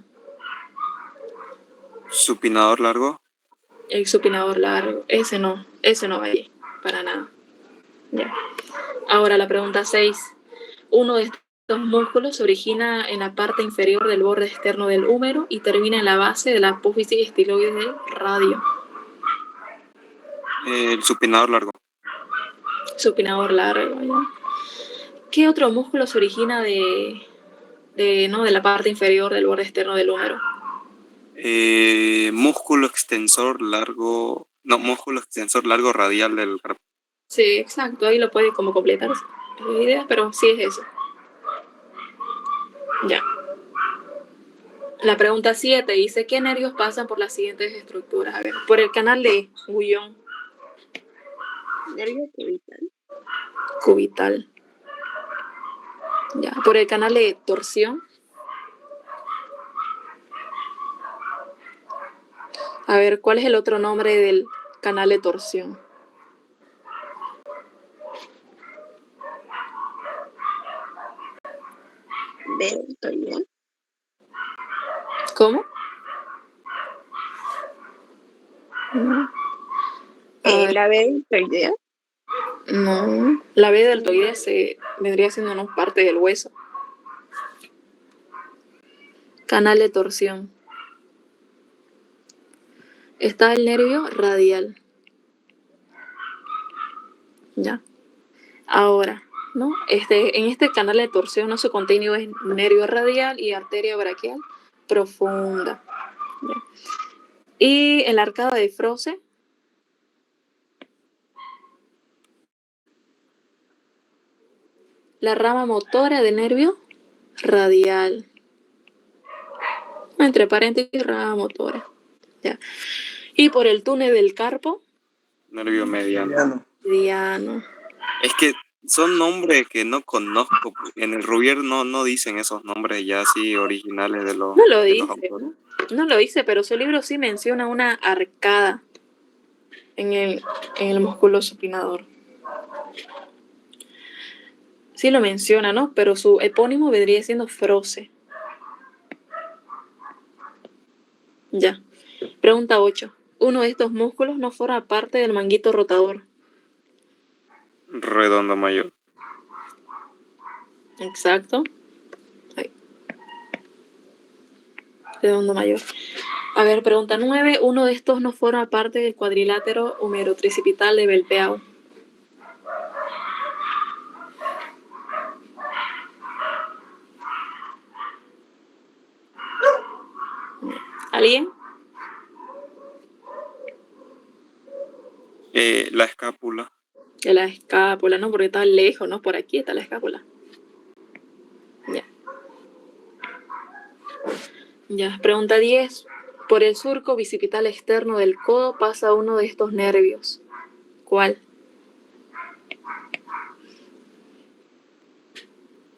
Supinador largo. El supinador largo, ese no va allí, para nada. Ya. Ahora la pregunta 6. Uno de estos músculos se origina en la parte inferior del borde externo del húmero y termina en la base de la apófisis estiloide del radio. El supinador largo. Supinador largo, ¿ya? ¿Qué otro músculo se origina de la parte inferior del borde externo del húmero? Músculo extensor largo. No, músculo extensor largo radial del carpo. Sí, exacto, ahí lo puede como completar la idea, pero sí es eso. Ya. La pregunta 7 dice, ¿qué nervios pasan por las siguientes estructuras? A ver, por el canal de Guyon. Nervio cubital. Cubital. Ya, por el canal de torsión. A ver, ¿cuál es el otro nombre del canal de torsión? Deltoidea. ¿Cómo? No. La deltoidea. No. La B deltoidea se vendría siendo no parte del hueso. Canal de torsión. Está el nervio radial. Ya. Ahora, ¿no? En este canal de torsión, ¿no? Su contenido es nervio radial y arteria braquial profunda. Ya. Y en la arcada de Froese, la rama motora del nervio radial. Entre paréntesis, rama motora. Ya. Y por el túnel del carpo, Nervio mediano. mediano. Es que son nombres que no conozco. En el Rubier no dicen esos nombres ya así originales de los, No lo de los dice, autores. no lo dice, pero su libro sí menciona una arcada en el músculo supinador. Sí lo menciona, ¿no? Pero su epónimo vendría siendo Froese. Ya. Pregunta 8. Uno de estos músculos no forma parte del manguito rotador. Redondo mayor. Exacto. Ahí. Redondo mayor. A ver, pregunta 9. Uno de estos no forma parte del cuadrilátero humerotricipital de Belpeau. ¿Alguien? La escápula. De la escápula, ¿no? Porque está lejos, ¿no? Por aquí está la escápula. Ya. Ya. Pregunta 10. Por el surco bicipital externo del codo pasa uno de estos nervios. ¿Cuál?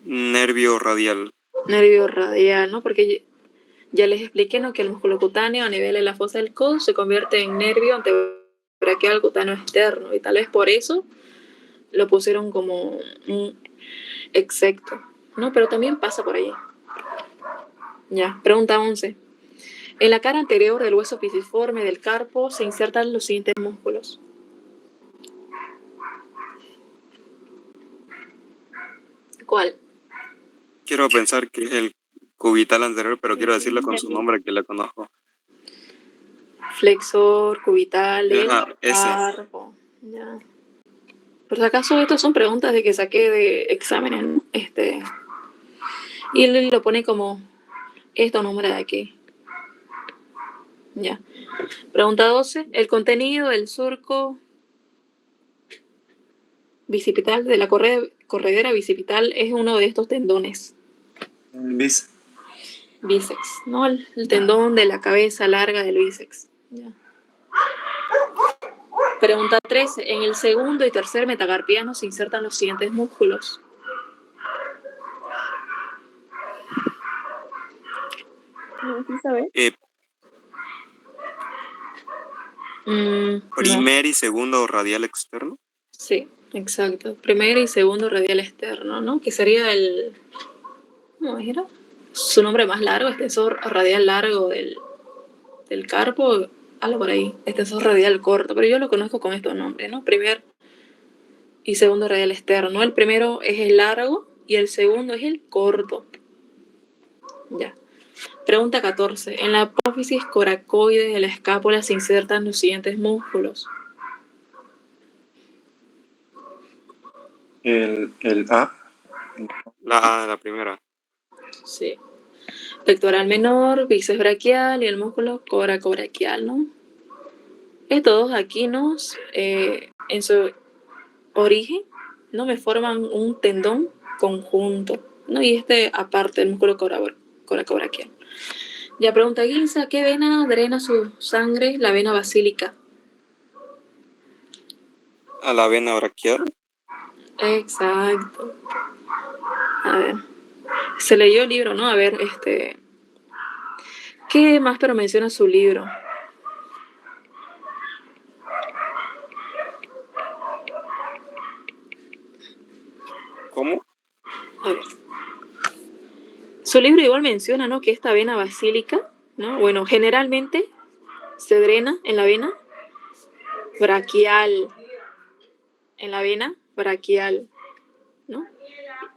Nervio radial. Nervio radial, ¿no? Porque ya les expliqué, ¿no? Que el músculo cutáneo a nivel de la fosa del codo se convierte en nervio antebraquial cutáneo externo. Y tal vez por eso lo pusieron como un execto, ¿no? Pero también pasa por ahí. Ya, pregunta 11. En la cara anterior del hueso pisiforme del carpo se insertan los siguientes músculos. ¿Cuál? Quiero pensar que es el cubital anterior, pero quiero decirlo con su nombre que le conozco. Flexor, cubital, del Ajá, ese. carpo. Ya. Por si acaso, estas son preguntas de que saqué de exámenes, ¿no? Y él lo pone como esto nombre de aquí. Ya. Pregunta 12. El contenido del surco bicipital, de la corredera bicipital, es uno de estos tendones. Bíceps. Bíceps, ¿no? El tendón de la cabeza larga del bíceps. Ya. Pregunta 13. En el segundo y tercer metacarpiano se insertan los siguientes músculos. ¿Sí sabes? No. Primer y segundo radial externo. Sí, exacto. Primero y segundo radial externo, ¿no? Que sería el... ¿Cómo era? Su nombre más largo, extensor radial largo del carpo, algo por ahí. Extensor radial corto, pero yo lo conozco con estos nombres, ¿no? Primer y segundo radial externo. El primero es el largo y el segundo es el corto. Ya. Pregunta 14. En la apófisis coracoide de la escápula se insertan los siguientes músculos. El A. La primera. Sí. Pectoral menor, bíceps braquial y el músculo coracobraquial, ¿no? Estos dos aquí, ¿no? En su origen, ¿no? Me forman un tendón conjunto, ¿no? Y aparte, el músculo coracobraquial. Ya pregunta Guinza, ¿qué vena drena su sangre? La vena basílica. A la vena braquial. Exacto. A ver. Se leyó el libro, ¿no? A ver, ¿qué más pero menciona su libro? ¿Cómo? A ver. Su libro igual menciona, ¿no? Que esta vena basílica, ¿no? Bueno, generalmente se drena en la vena braquial. En la vena braquial, ¿no?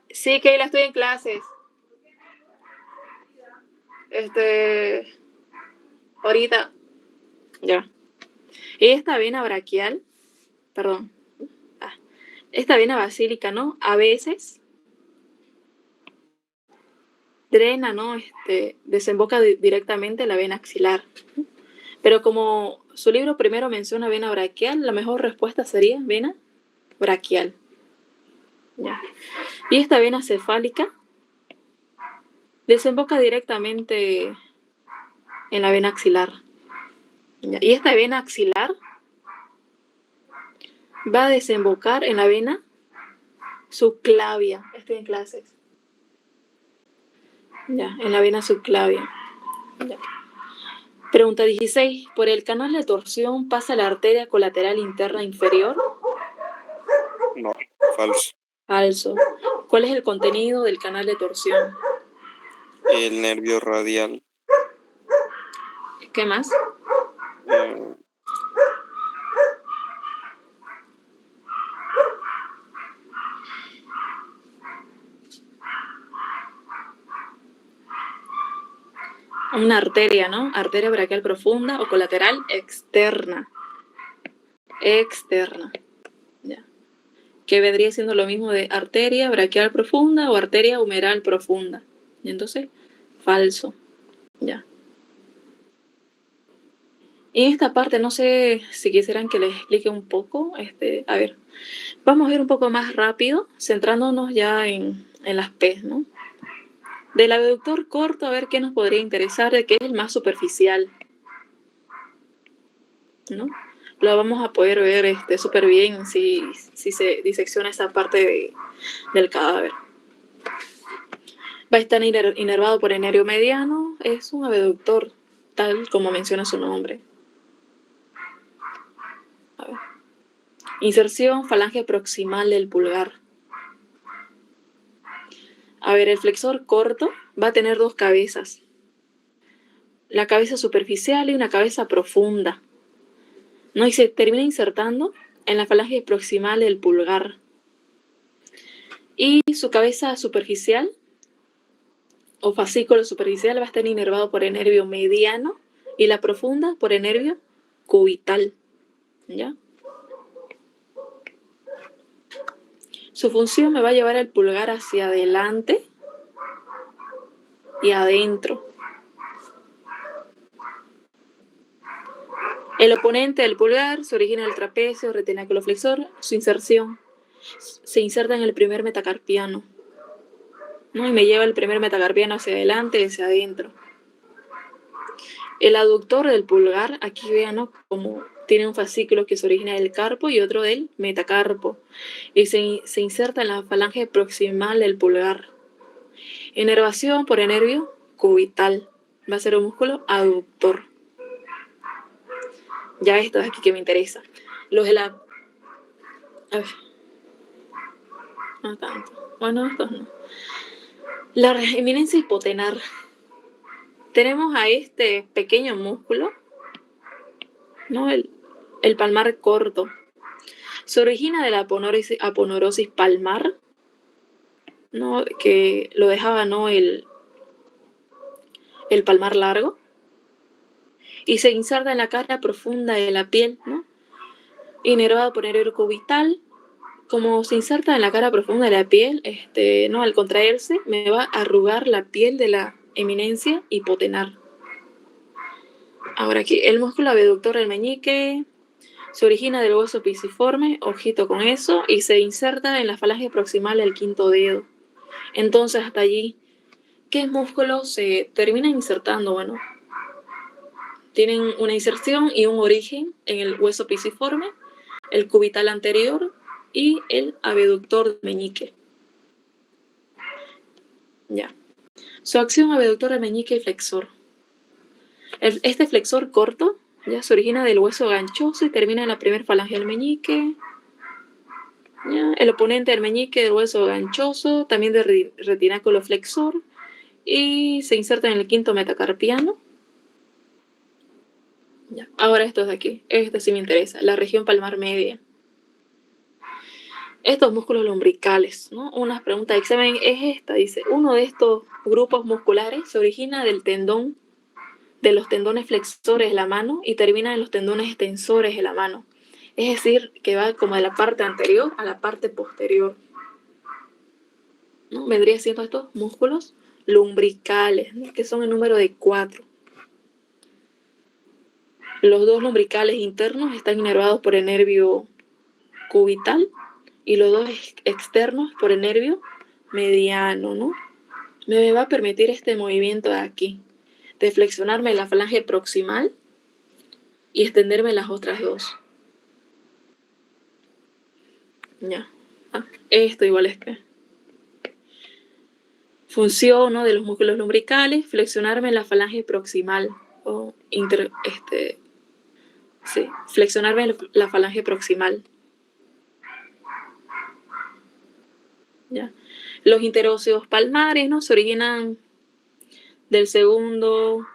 Sí, Keila, estoy en clases. Ahorita. Ya. Y esta vena braquial, perdón. Esta vena basílica, ¿no? A veces drena, ¿no? Desemboca directamente en la vena axilar. Pero como su libro primero menciona vena braquial, la mejor respuesta sería vena braquial. Ya. Y esta vena cefálica desemboca directamente en la vena axilar. Ya. Y esta vena axilar va a desembocar en la vena subclavia. Estoy en clases. Ya, en la vena subclavia. Ya. Pregunta 16. ¿Por el canal de torsión pasa la arteria colateral interna inferior? No, falso. Falso. ¿Cuál es el contenido del canal de torsión? El nervio radial. ¿Qué más? Una arteria, ¿no? Arteria braquial profunda o colateral externa. Externa. Ya. Que vendría siendo lo mismo de arteria braquial profunda o arteria humeral profunda. Y entonces, falso. Ya. Y en esta parte, no sé si quisieran que les explique un poco. A ver, vamos a ir un poco más rápido, centrándonos ya en las P, ¿no? Del abductor corto, a ver qué nos podría interesar, de qué es el más superficial, ¿no? Lo vamos a poder ver súper bien si se disecciona esa parte del cadáver. Va a estar inervado por el nervio mediano, es un abductor, tal como menciona su nombre. A ver. Inserción falange proximal del pulgar. A ver, el flexor corto va a tener dos cabezas. La cabeza superficial y una cabeza profunda, ¿no? Y se termina insertando en la falange proximal del pulgar. Y su cabeza superficial o fascículo superficial va a estar inervado por el nervio mediano y la profunda por el nervio cubital, ¿ya? Su función me va a llevar el pulgar hacia adelante y adentro. El oponente del pulgar se origina en el trapecio, retináculo flexor. Su inserción se inserta en el primer metacarpiano, ¿no? Y me lleva el primer metacarpiano hacia adelante y hacia adentro. El aductor del pulgar, aquí vean, ¿no? Como tiene un fascículo que se origina del carpo y otro del metacarpo. Y se inserta en la falange proximal del pulgar. Inervación por el nervio cubital. Va a ser un músculo aductor. Ya esto es aquí que me interesa. Los de la... A ver. No tanto. Bueno, estos no. La eminencia hipotenar. Tenemos a este pequeño músculo, ¿no? El palmar corto. Se origina de la aponeurosis palmar, ¿no? Que lo dejaba, ¿no? El palmar largo. Y se inserta en la cara profunda de la piel, ¿no? Inervado por el nervio cubital. Como se inserta en la cara profunda de la piel, ¿no? Al contraerse, me va a arrugar la piel de la eminencia hipotenar. Ahora aquí, el músculo abductor del meñique se origina del hueso pisiforme, ojito con eso, y se inserta en la falange proximal del quinto dedo. Entonces, hasta allí, ¿qué músculos se terminan insertando? Bueno, tienen una inserción y un origen en el hueso pisiforme, el cubital anterior y el abductor del meñique. Ya. Su acción abductor del meñique y flexor. Este flexor corto ya se origina del hueso ganchoso y termina en la primera falange del meñique. ¿Ya? El oponente del meñique del hueso ganchoso, también del retináculo flexor, y se inserta en el quinto metacarpiano. Ya. Ahora estos de aquí, este sí me interesa, la región palmar media. Estos músculos lumbricales, ¿no? Una pregunta de examen es esta, dice, uno de estos grupos musculares se origina del tendón, de los tendones flexores de la mano y termina en los tendones extensores de la mano. Es decir, que va como de la parte anterior a la parte posterior, ¿no? Vendría siendo estos músculos lumbricales, ¿no? Que son el número de 4. Los dos lumbricales internos están inervados por el nervio cubital y los dos externos por el nervio mediano, ¿no? Me va a permitir este movimiento de aquí, de flexionarme la falange proximal y extenderme las otras dos. Ya. Esto igual es que función, ¿no? De los músculos lumbricales, flexionarme la falange proximal o flexionarme la falange proximal. ¿Ya? Los interóseos palmares, ¿no? Se originan del segundo,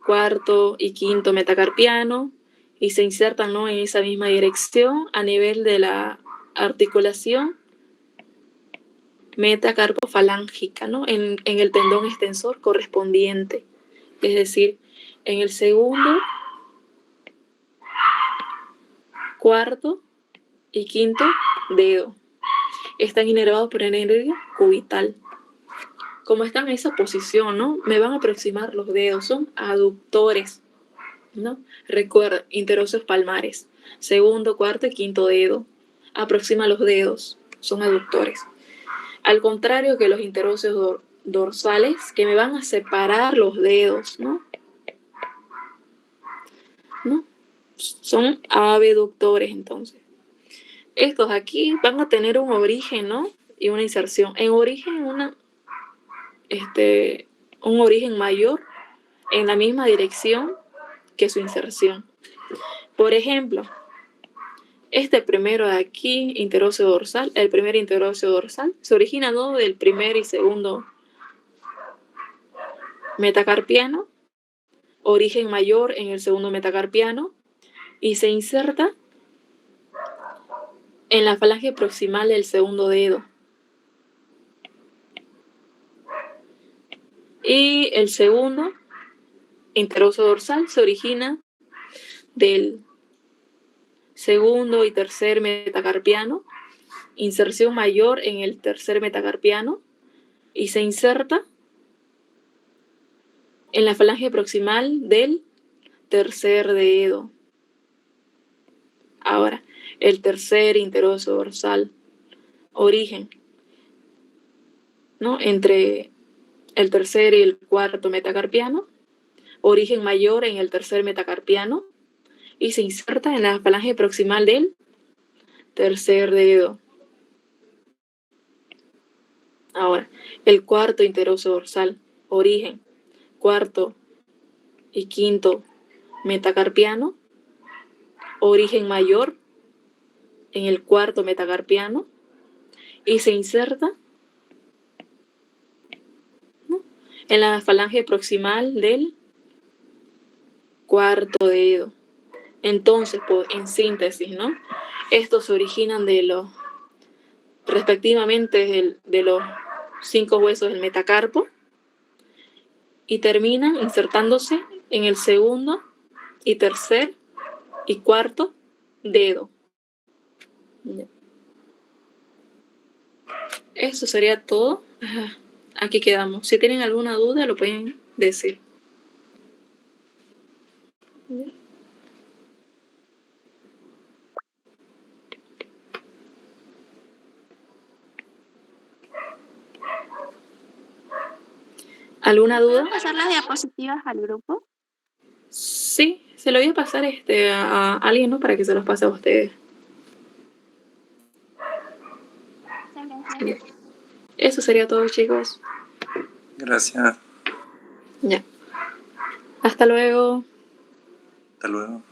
cuarto y quinto metacarpiano y se insertan, ¿no? En esa misma dirección a nivel de la articulación metacarpofalángica, ¿no? En el tendón extensor correspondiente, es decir, en el segundo, cuarto y quinto dedo. Están inervados por el nervio cubital. Como están en esa posición, ¿no? Me van a aproximar los dedos, son aductores, ¿no? Recuerda, interóseos palmares, segundo, cuarto y quinto dedo. Aproxima los dedos, son aductores. Al contrario que los interóseos dorsales, que me van a separar los dedos, ¿no? ¿No? Son abductores, entonces. Estos aquí van a tener un origen, ¿no? Y una inserción. En origen, un origen mayor en la misma dirección que su inserción. Por ejemplo, Este primero de aquí, interóseo dorsal, el primer interóseo dorsal, se origina, ¿no?, del primer y segundo metacarpiano, origen mayor en el segundo metacarpiano, y se inserta en la falange proximal del segundo dedo. Y el segundo interóseo dorsal se origina del segundo y tercer metacarpiano, inserción mayor en el tercer metacarpiano, y se inserta en la falange proximal del tercer dedo. Ahora, el tercer interóseo dorsal, origen, ¿no?, entre el tercer y el cuarto metacarpiano, origen mayor en el tercer metacarpiano, y se inserta en la falange proximal del tercer dedo. Ahora, el cuarto interóseo dorsal, origen, cuarto y quinto metacarpiano, origen mayor en el cuarto metacarpiano, y se inserta, ¿no?, en la falange proximal del cuarto dedo. Entonces, pues, en síntesis, ¿no?, estos se originan de los, respectivamente, de los 5 huesos del metacarpo, y terminan insertándose en el segundo y tercer y cuarto dedo. Eso sería todo. Aquí quedamos. Si tienen alguna duda, lo pueden decir. ¿Alguna duda? ¿Puedo pasar las diapositivas al grupo? Sí, se lo voy a pasar a alguien, ¿no?, para que se los pase a ustedes. Gracias. Eso sería todo, chicos. Gracias. Ya. Hasta luego. Hasta luego.